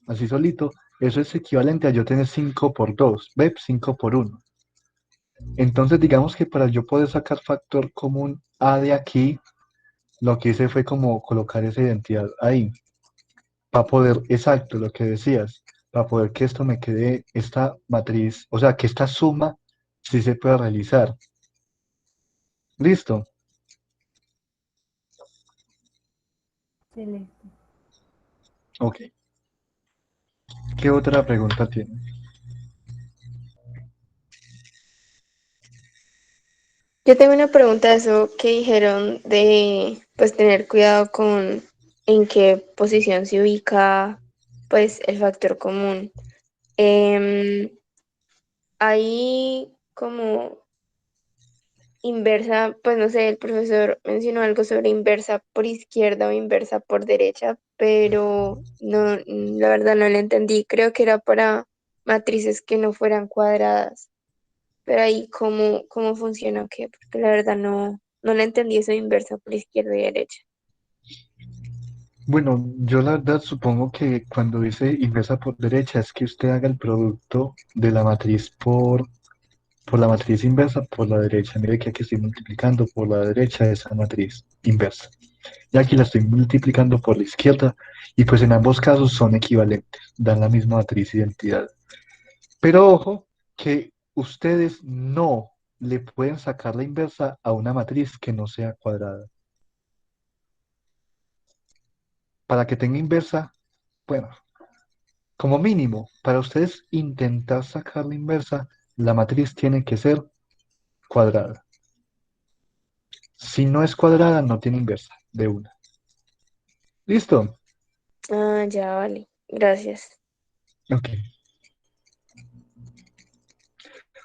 así solito, eso es equivalente a yo tener 5 por 2, ¿ve? 5 por 1. Entonces, digamos que para yo poder sacar factor común A de aquí, lo que hice fue como colocar esa identidad ahí, para poder, exacto, lo que decías, para poder que esto me quede, esta matriz, o sea, que esta suma sí se pueda realizar. ¿Listo? Sí, listo. Ok. ¿Qué otra pregunta tiene? Yo tengo una pregunta de eso que dijeron de pues tener cuidado con en qué posición se ubica pues el factor común. Em, Ahí como inversa, pues no sé, el profesor mencionó algo sobre inversa por izquierda o inversa por derecha, pero no, la verdad no lo entendí. Creo que era para matrices que no fueran cuadradas. Pero ahí cómo funciona, o qué, porque la verdad no le entendí eso de inversa por izquierda y derecha. Bueno, yo la verdad supongo que cuando dice inversa por derecha es que usted haga el producto de la matriz por la matriz inversa por la derecha. Mire que aquí estoy multiplicando por la derecha esa matriz inversa. Y aquí la estoy multiplicando por la izquierda y pues en ambos casos son equivalentes, dan la misma matriz identidad. Pero ojo que ustedes no le pueden sacar la inversa a una matriz que no sea cuadrada. Para que tenga inversa, bueno, como mínimo, para ustedes intentar sacar la inversa, la matriz tiene que ser cuadrada. Si no es cuadrada, no tiene inversa, de una. ¿Listo? Ah, ya, vale. Gracias. Ok.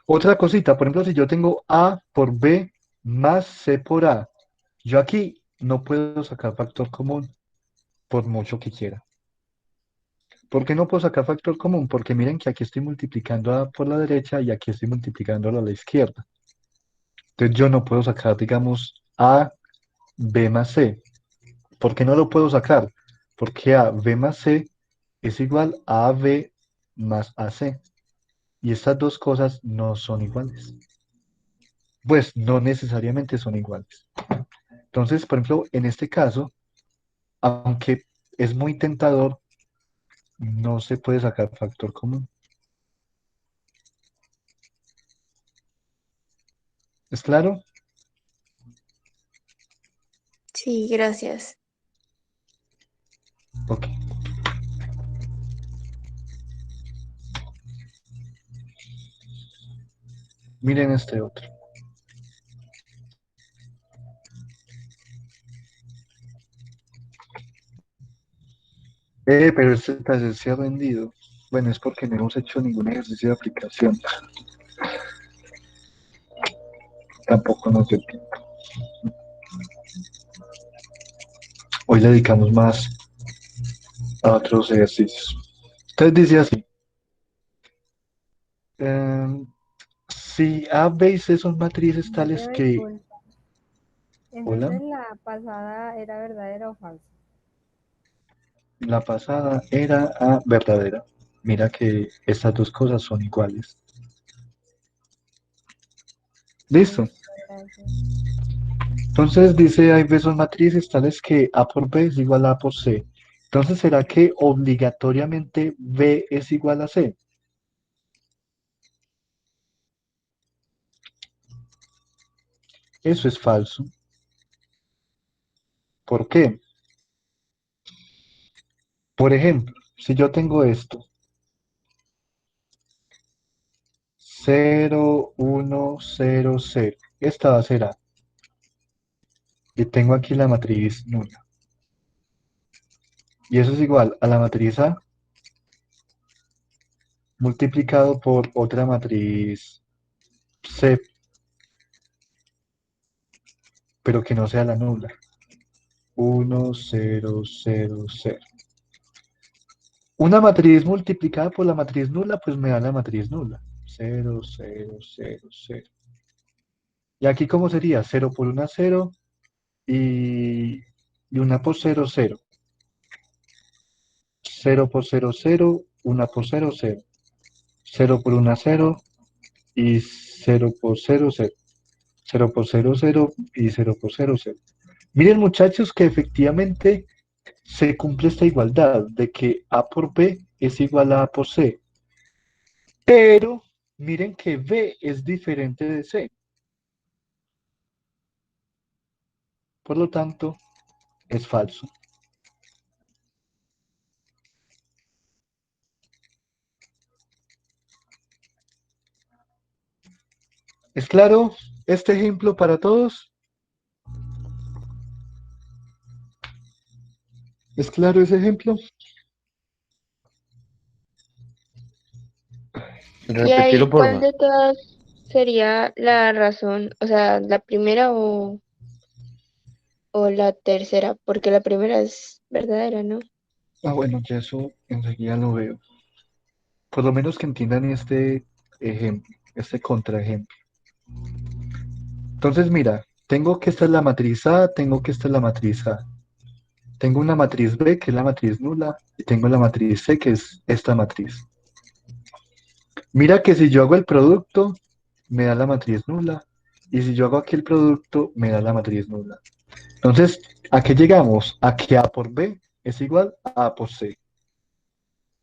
Otra cosita, por ejemplo, si yo tengo A por B más C por A, yo aquí no puedo sacar factor común por mucho que quiera. ¿Por qué no puedo sacar factor común? Porque miren que aquí estoy multiplicando A por la derecha y aquí estoy multiplicándolo a la izquierda. Entonces yo no puedo sacar, digamos, A, B más C. ¿Por qué no lo puedo sacar? Porque A, B más C es igual a AB más AC. Y estas dos cosas no son iguales. Pues no necesariamente son iguales. Entonces, por ejemplo, en este caso, aunque es muy tentador, no se puede sacar factor común. ¿Es claro? Sí, gracias. Ok. Miren este otro. Pero este taller se ha rendido. Bueno, es porque no hemos hecho ningún ejercicio de aplicación. Tampoco nos dio tiempo. Hoy le dedicamos más a otros ejercicios. Entonces dice así. em, si A, B y C son matrices tales Mateo, que... disculpa. Hola, Entonces, ¿la pasada era verdadera o falsa? la pasada era A verdadera. Mira que estas dos cosas son iguales. ¿Listo? Listo, gracias. Entonces dice A y B son matrices tales que A por B es igual a A por C. Entonces, ¿será que obligatoriamente B es igual a C? Eso es falso. ¿Por qué? Por ejemplo, si yo tengo esto, 0, 1, 0, 0. Esta va a ser A. Y tengo aquí la matriz nula. Y eso es igual a la matriz A multiplicado por otra matriz C, pero que no sea la nula. 1, 0, 0, 0. Una matriz multiplicada por la matriz nula, pues me da la matriz nula. 0, 0, 0, 0. Y aquí, ¿cómo sería? 0 por una 0 y una por 0, 0. 0 por 0, 0, una por 0, 0. 0 por una 0 y 0 por 0, 0. 0 por 0, 0 y 0 por 0, 0. Miren, muchachos, que efectivamente se cumple esta igualdad de que A por B es igual a A por C. Pero miren que B es diferente de C. Por lo tanto, es falso. ¿Es claro este ejemplo para todos? ¿Es claro ese ejemplo? Y ahí, Repetilo, ¿cuál porfa. de todas sería la razón? O sea, la primera o la tercera, porque la primera es verdadera, ¿no? Ah, bueno, ya eso enseguida lo veo. Por lo menos que entiendan este ejemplo, este contraejemplo. Entonces, mira, tengo que esta es la matriz A, tengo que esta es la matriz A. Tengo una matriz B, que es la matriz nula, y tengo la matriz C, que es esta matriz. Mira que si yo hago el producto, me da la matriz nula, y si yo hago aquí el producto, me da la matriz nula. Entonces, ¿a qué llegamos? A que A por B es igual a A por C.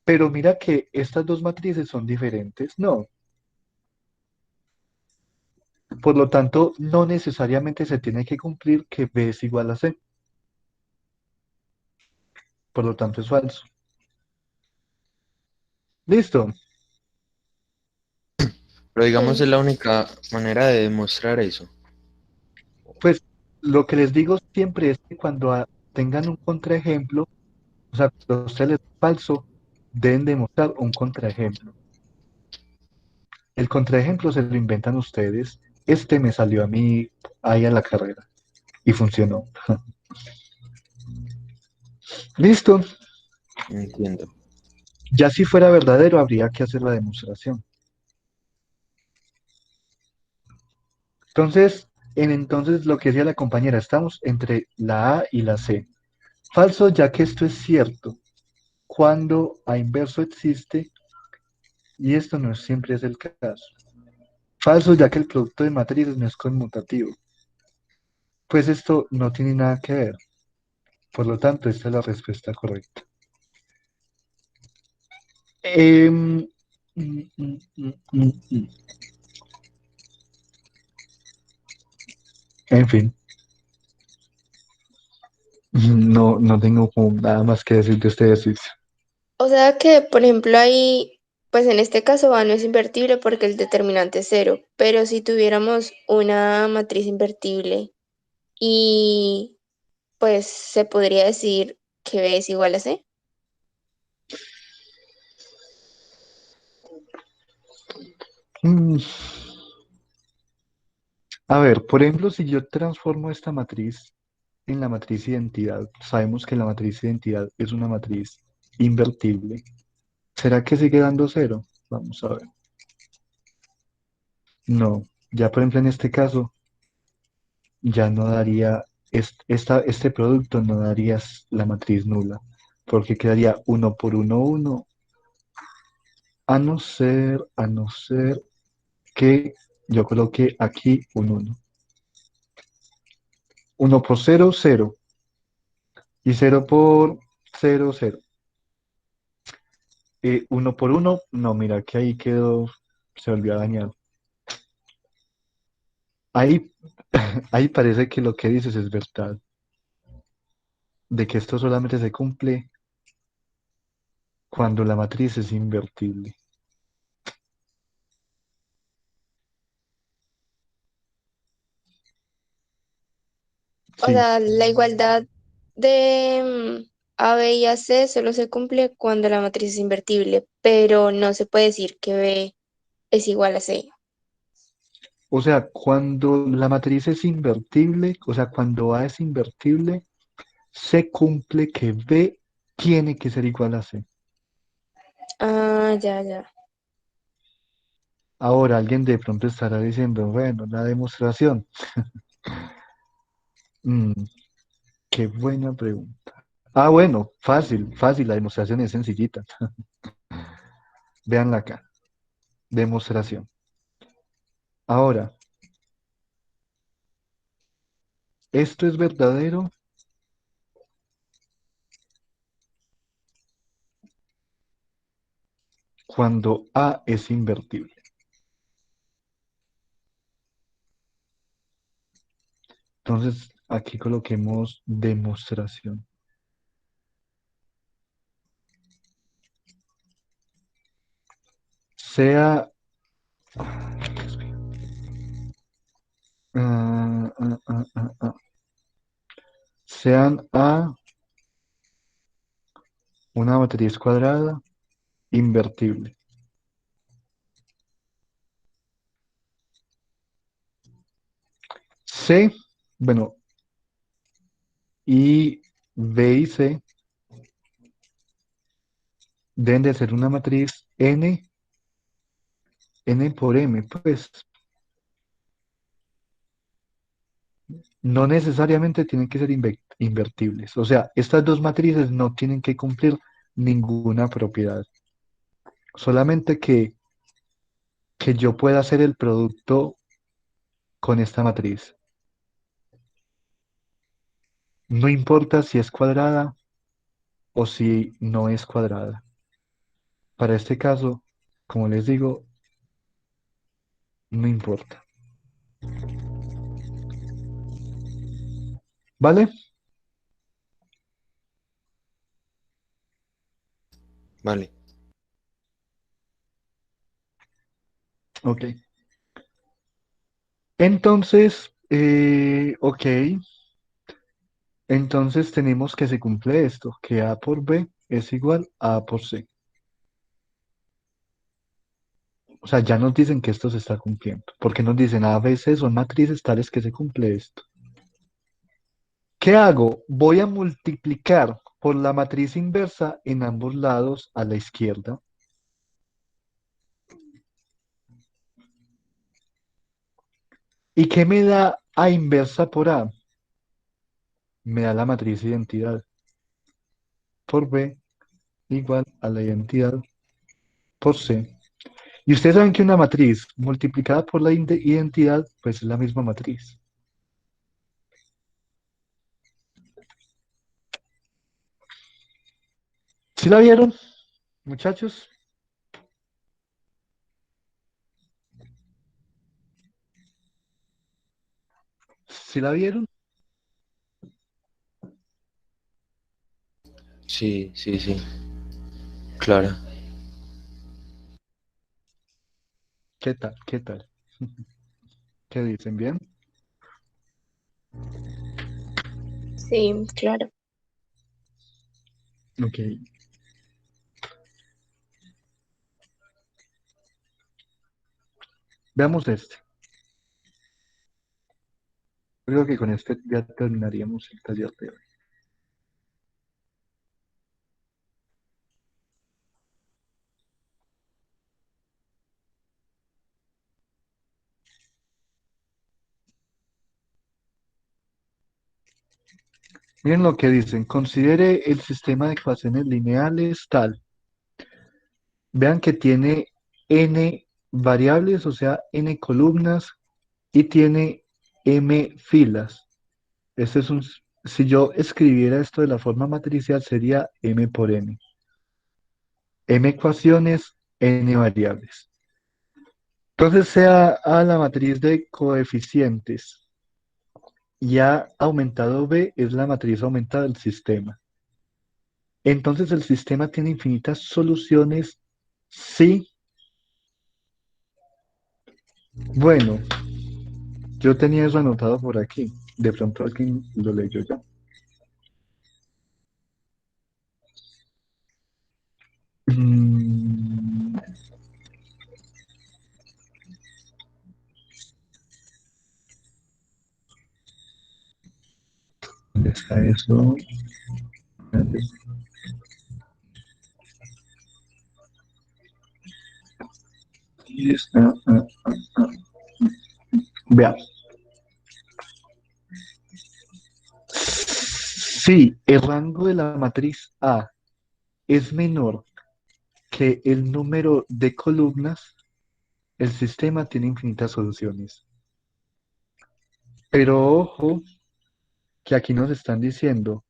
Pero mira que estas dos matrices son diferentes. No. Por lo tanto, no necesariamente se tiene que cumplir que B es igual a C. Por lo tanto, es falso. Listo. Pero digamos, es Sí. la única manera de demostrar eso. Pues lo que les digo siempre es que cuando tengan un contraejemplo, o sea, cuando a ustedes les da falso, deben demostrar un contraejemplo. El contraejemplo se lo inventan ustedes. Este me salió a mí ahí a la carrera y funcionó. Listo. Entiendo. Ya si fuera verdadero, habría que hacer la demostración. Entonces, entonces lo que decía la compañera, estamos entre la A y la C. Falso, ya que esto es cierto. Cuando A inverso existe, y esto no siempre es el caso. Falso, ya que el producto de matrices no es conmutativo. Pues esto no tiene nada que ver. Por lo tanto, esta es la respuesta correcta. Em, mm, mm, mm, mm, mm. En fin, no tengo como nada más que decir de este ejercicio. O sea que, por ejemplo, ahí, pues en este caso A no es invertible porque el determinante es cero, pero si tuviéramos una matriz invertible y pues se podría decir que B es igual a C. Mm, A ver, por ejemplo, si yo transformo esta matriz en la matriz identidad, sabemos que la matriz identidad es una matriz invertible. ¿Será que sigue dando cero? Vamos a ver. No, ya por ejemplo en este caso, ya no daría, este producto no daría la matriz nula, porque quedaría uno por uno, uno, a no ser que yo coloque aquí un uno. Uno por cero, cero. Y cero por cero, cero. Uno por uno, no, mira que ahí quedó, se volvió a dañar. Ahí, ahí parece que lo que dices es verdad, de que esto solamente se cumple cuando la matriz es invertible. O Sí, sea, la igualdad de A, B y A, C solo se cumple cuando la matriz es invertible, pero no se puede decir que B es igual a C. o sea, cuando la matriz es invertible, o sea, cuando A es invertible, se cumple que B tiene que ser igual a C. Ah, ya, ya. Ahora alguien de pronto estará diciendo, bueno, la demostración. Mm, qué buena pregunta. Ah, bueno, fácil, fácil, la demostración es sencillita. Véanla acá, demostración. Ahora, esto es verdadero cuando A es invertible. Entonces, aquí coloquemos demostración. Sea, ah, ah, ah, ah, ah, sean A una matriz cuadrada invertible. C, bueno, y B y C deben de ser una matriz N por M, pues no necesariamente tienen que ser invertibles. O sea, estas dos matrices no tienen que cumplir ninguna propiedad. Solamente que yo pueda hacer el producto con esta matriz. No importa si es cuadrada o si no es cuadrada. Para este caso, como les digo, no importa. ¿Vale? Vale. Ok. Entonces, ok. Entonces tenemos que se cumple esto, que A por B es igual a A por C. O sea, ya nos dicen que esto se está cumpliendo, porque nos dicen A, B, C son matrices tales que se cumple esto. ¿Qué hago? Voy a multiplicar por la matriz inversa en ambos lados a la izquierda. ¿Y qué me da A inversa por A? Me da la matriz identidad por B igual a la identidad por C. Y ustedes saben que una matriz multiplicada por la identidad, pues es la misma matriz. ¿Sí la vieron, muchachos? ¿Sí la vieron? Sí, sí, sí. Claro. ¿Qué tal? ¿Qué tal? ¿Qué dicen? ¿Bien? Sí, claro. Ok. Veamos este. Creo que con este ya terminaríamos el taller de hoy. Miren lo que dicen. Considere el sistema de ecuaciones lineales tal. Vean que tiene n variables, o sea, n columnas, y tiene m filas. Este es un, si yo escribiera esto de la forma matricial, sería m por n. M ecuaciones, n variables. Entonces sea A la matriz de coeficientes y A aumentado B es la matriz aumentada del sistema. Entonces el sistema tiene infinitas soluciones. Sí, bueno, yo tenía eso anotado por aquí. De pronto alguien lo leyó ya. Mm, ¿Dónde está eso? Aquí está. Vea. Si el rango de la matriz A es menor que el número de columnas, el sistema tiene infinitas soluciones. Pero ojo, que aquí nos están diciendo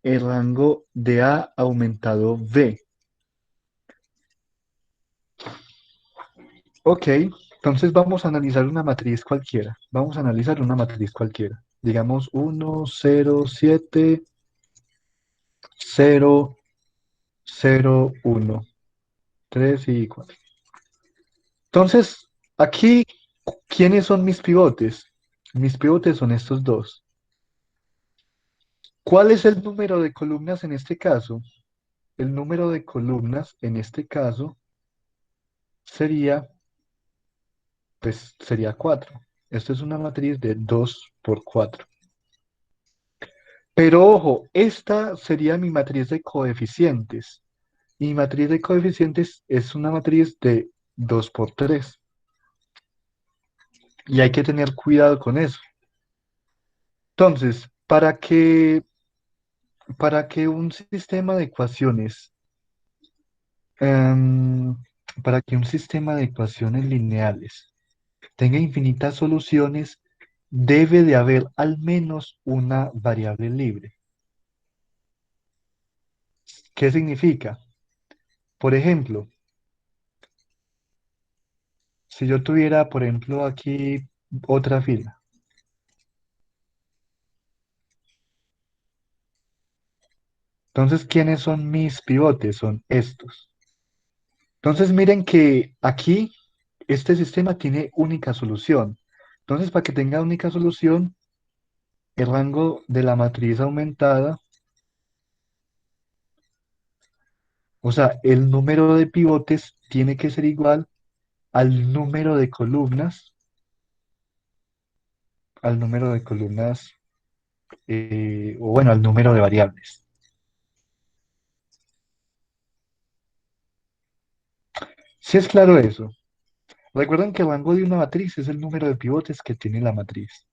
el rango de A aumentado B. Ok, entonces vamos a analizar una matriz cualquiera. Vamos a analizar una matriz cualquiera. Digamos 1, 0, 7, 0, 0, 1, 3 y 4. Entonces, aquí, ¿quiénes son mis pivotes? Mis pivotes son estos dos. ¿Cuál es el número de columnas en este caso? El número de columnas en este caso sería, pues, sería 4. Esto es una matriz de 2 por 4. Pero ojo, esta sería mi matriz de coeficientes. Mi matriz de coeficientes es una matriz de 2 por 3. Y hay que tener cuidado con eso. Entonces, para que un sistema de ecuaciones, em, para que un sistema de ecuaciones lineales tenga infinitas soluciones, debe de haber al menos una variable libre. ¿Qué significa? Por ejemplo, si yo tuviera, por ejemplo, aquí otra fila. Entonces, ¿quiénes son mis pivotes? Son estos. Entonces, miren que aquí este sistema tiene única solución. Entonces, para que tenga única solución, el rango de la matriz aumentada, o sea, el número de pivotes tiene que ser igual al número de columnas, al número de columnas, o bueno, al número de variables. Si es claro eso. Recuerden que el rango de una matriz es el número de pivotes que tiene la matriz.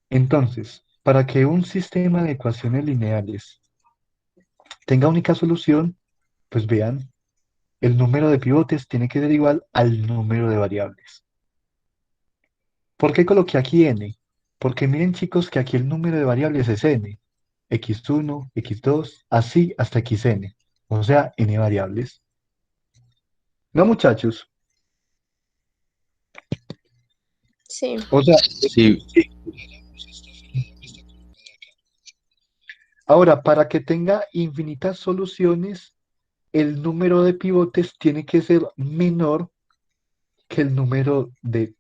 Entonces, para que un sistema de ecuaciones lineales tenga única solución, pues vean, el número de pivotes tiene que ser igual al número de variables. ¿Por qué coloqué aquí n? Porque miren chicos que aquí el número de variables es n, x1, x2, así hasta xn, o sea, n variables. ¿No, muchachos? Sí. O sea, Sí, ahora, para que tenga infinitas soluciones, el número de pivotes tiene que ser menor que el número el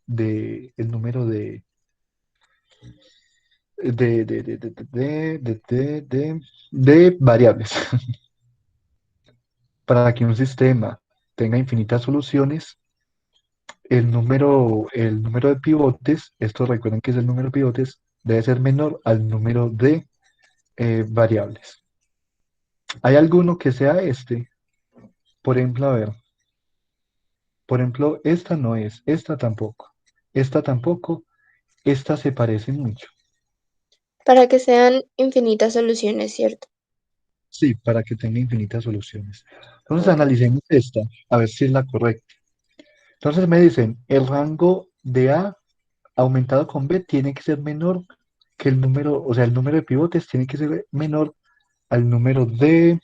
número de variables. Para que un sistema tenga infinitas soluciones, el número de pivotes, esto recuerden que es el número de pivotes, debe ser menor al número de variables. ¿Hay alguno que sea este? Por ejemplo, a ver, por ejemplo, esta no es, esta tampoco, esta se parece mucho. Para que sean infinitas soluciones, ¿cierto? Sí, para que tenga infinitas soluciones. Entonces Ok. analicemos esta, a ver si es la correcta. Entonces me dicen, el rango de A aumentado con B tiene que ser menor que el número, o sea, el número de pivotes tiene que ser menor al número de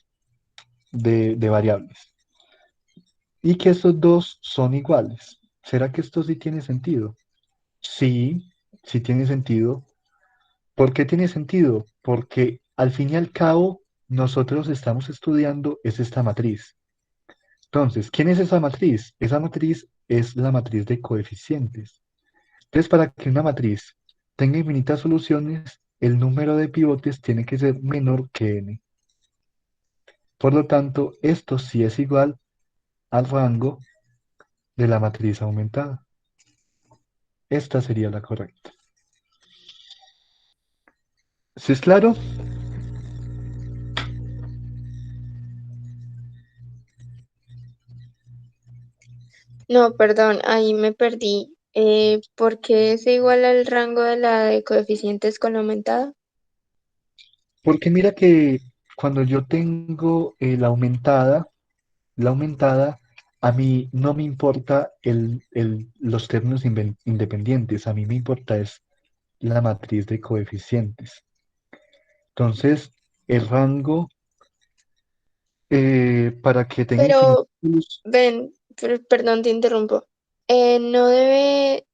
variables. Y que estos dos son iguales. ¿Será que esto sí tiene sentido? Sí, sí tiene sentido. ¿Por qué tiene sentido? Porque al fin y al cabo nosotros estamos estudiando es esta matriz. Entonces, ¿quién es esa matriz? Esa matriz es la matriz de coeficientes. Entonces, para que una matriz tenga infinitas soluciones, el número de pivotes tiene que ser menor que n. Por lo tanto, esto sí es igual al rango de la matriz aumentada. Esta sería la correcta. ¿Sí es claro? No, perdón, ahí me perdí. ¿Por qué es igual al rango de la de coeficientes con la aumentada? Porque mira que cuando yo tengo la aumentada, a mí no me importa los términos independientes, a mí me importa es la matriz de coeficientes. Entonces, el rango, para que tenga Pero, infinitos, ven, perdón, te interrumpo. No debe,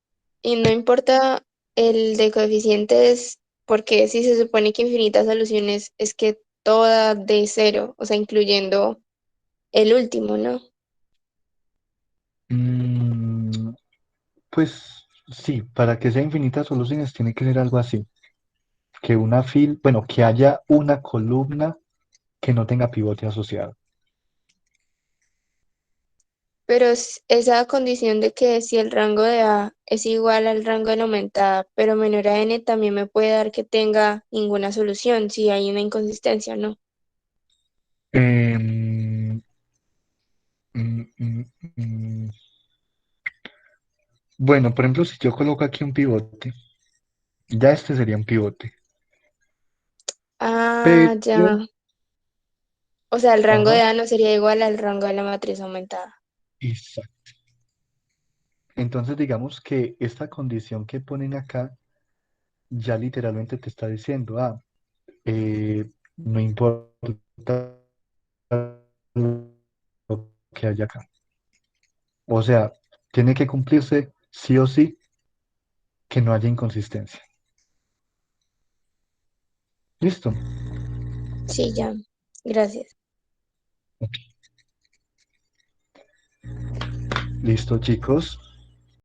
y no importa el de coeficientes, porque si se supone que infinitas soluciones es que toda de cero, o sea, incluyendo el último, ¿no? mm, pues sí, para que sea infinitas soluciones tiene que ser algo así, bueno, que haya una columna que no tenga pivote asociado. Pero esa condición de que si el rango de A es igual al rango de la aumentada, pero menor a n, también me puede dar que tenga ninguna solución si hay una inconsistencia, ¿no? Em, mm, mm, mm. Bueno, por ejemplo, si yo coloco aquí un pivote, ya este sería un pivote. Ah, Pero, ya. O sea, el rango de ajá, A no sería igual al rango de la matriz aumentada. exacto. Entonces, digamos que esta condición que ponen acá ya literalmente te está diciendo, no importa lo que haya acá. O sea, tiene que cumplirse sí o sí que no haya inconsistencia. ¿Listo? Sí, ya. Gracias. Ok. Listo, chicos.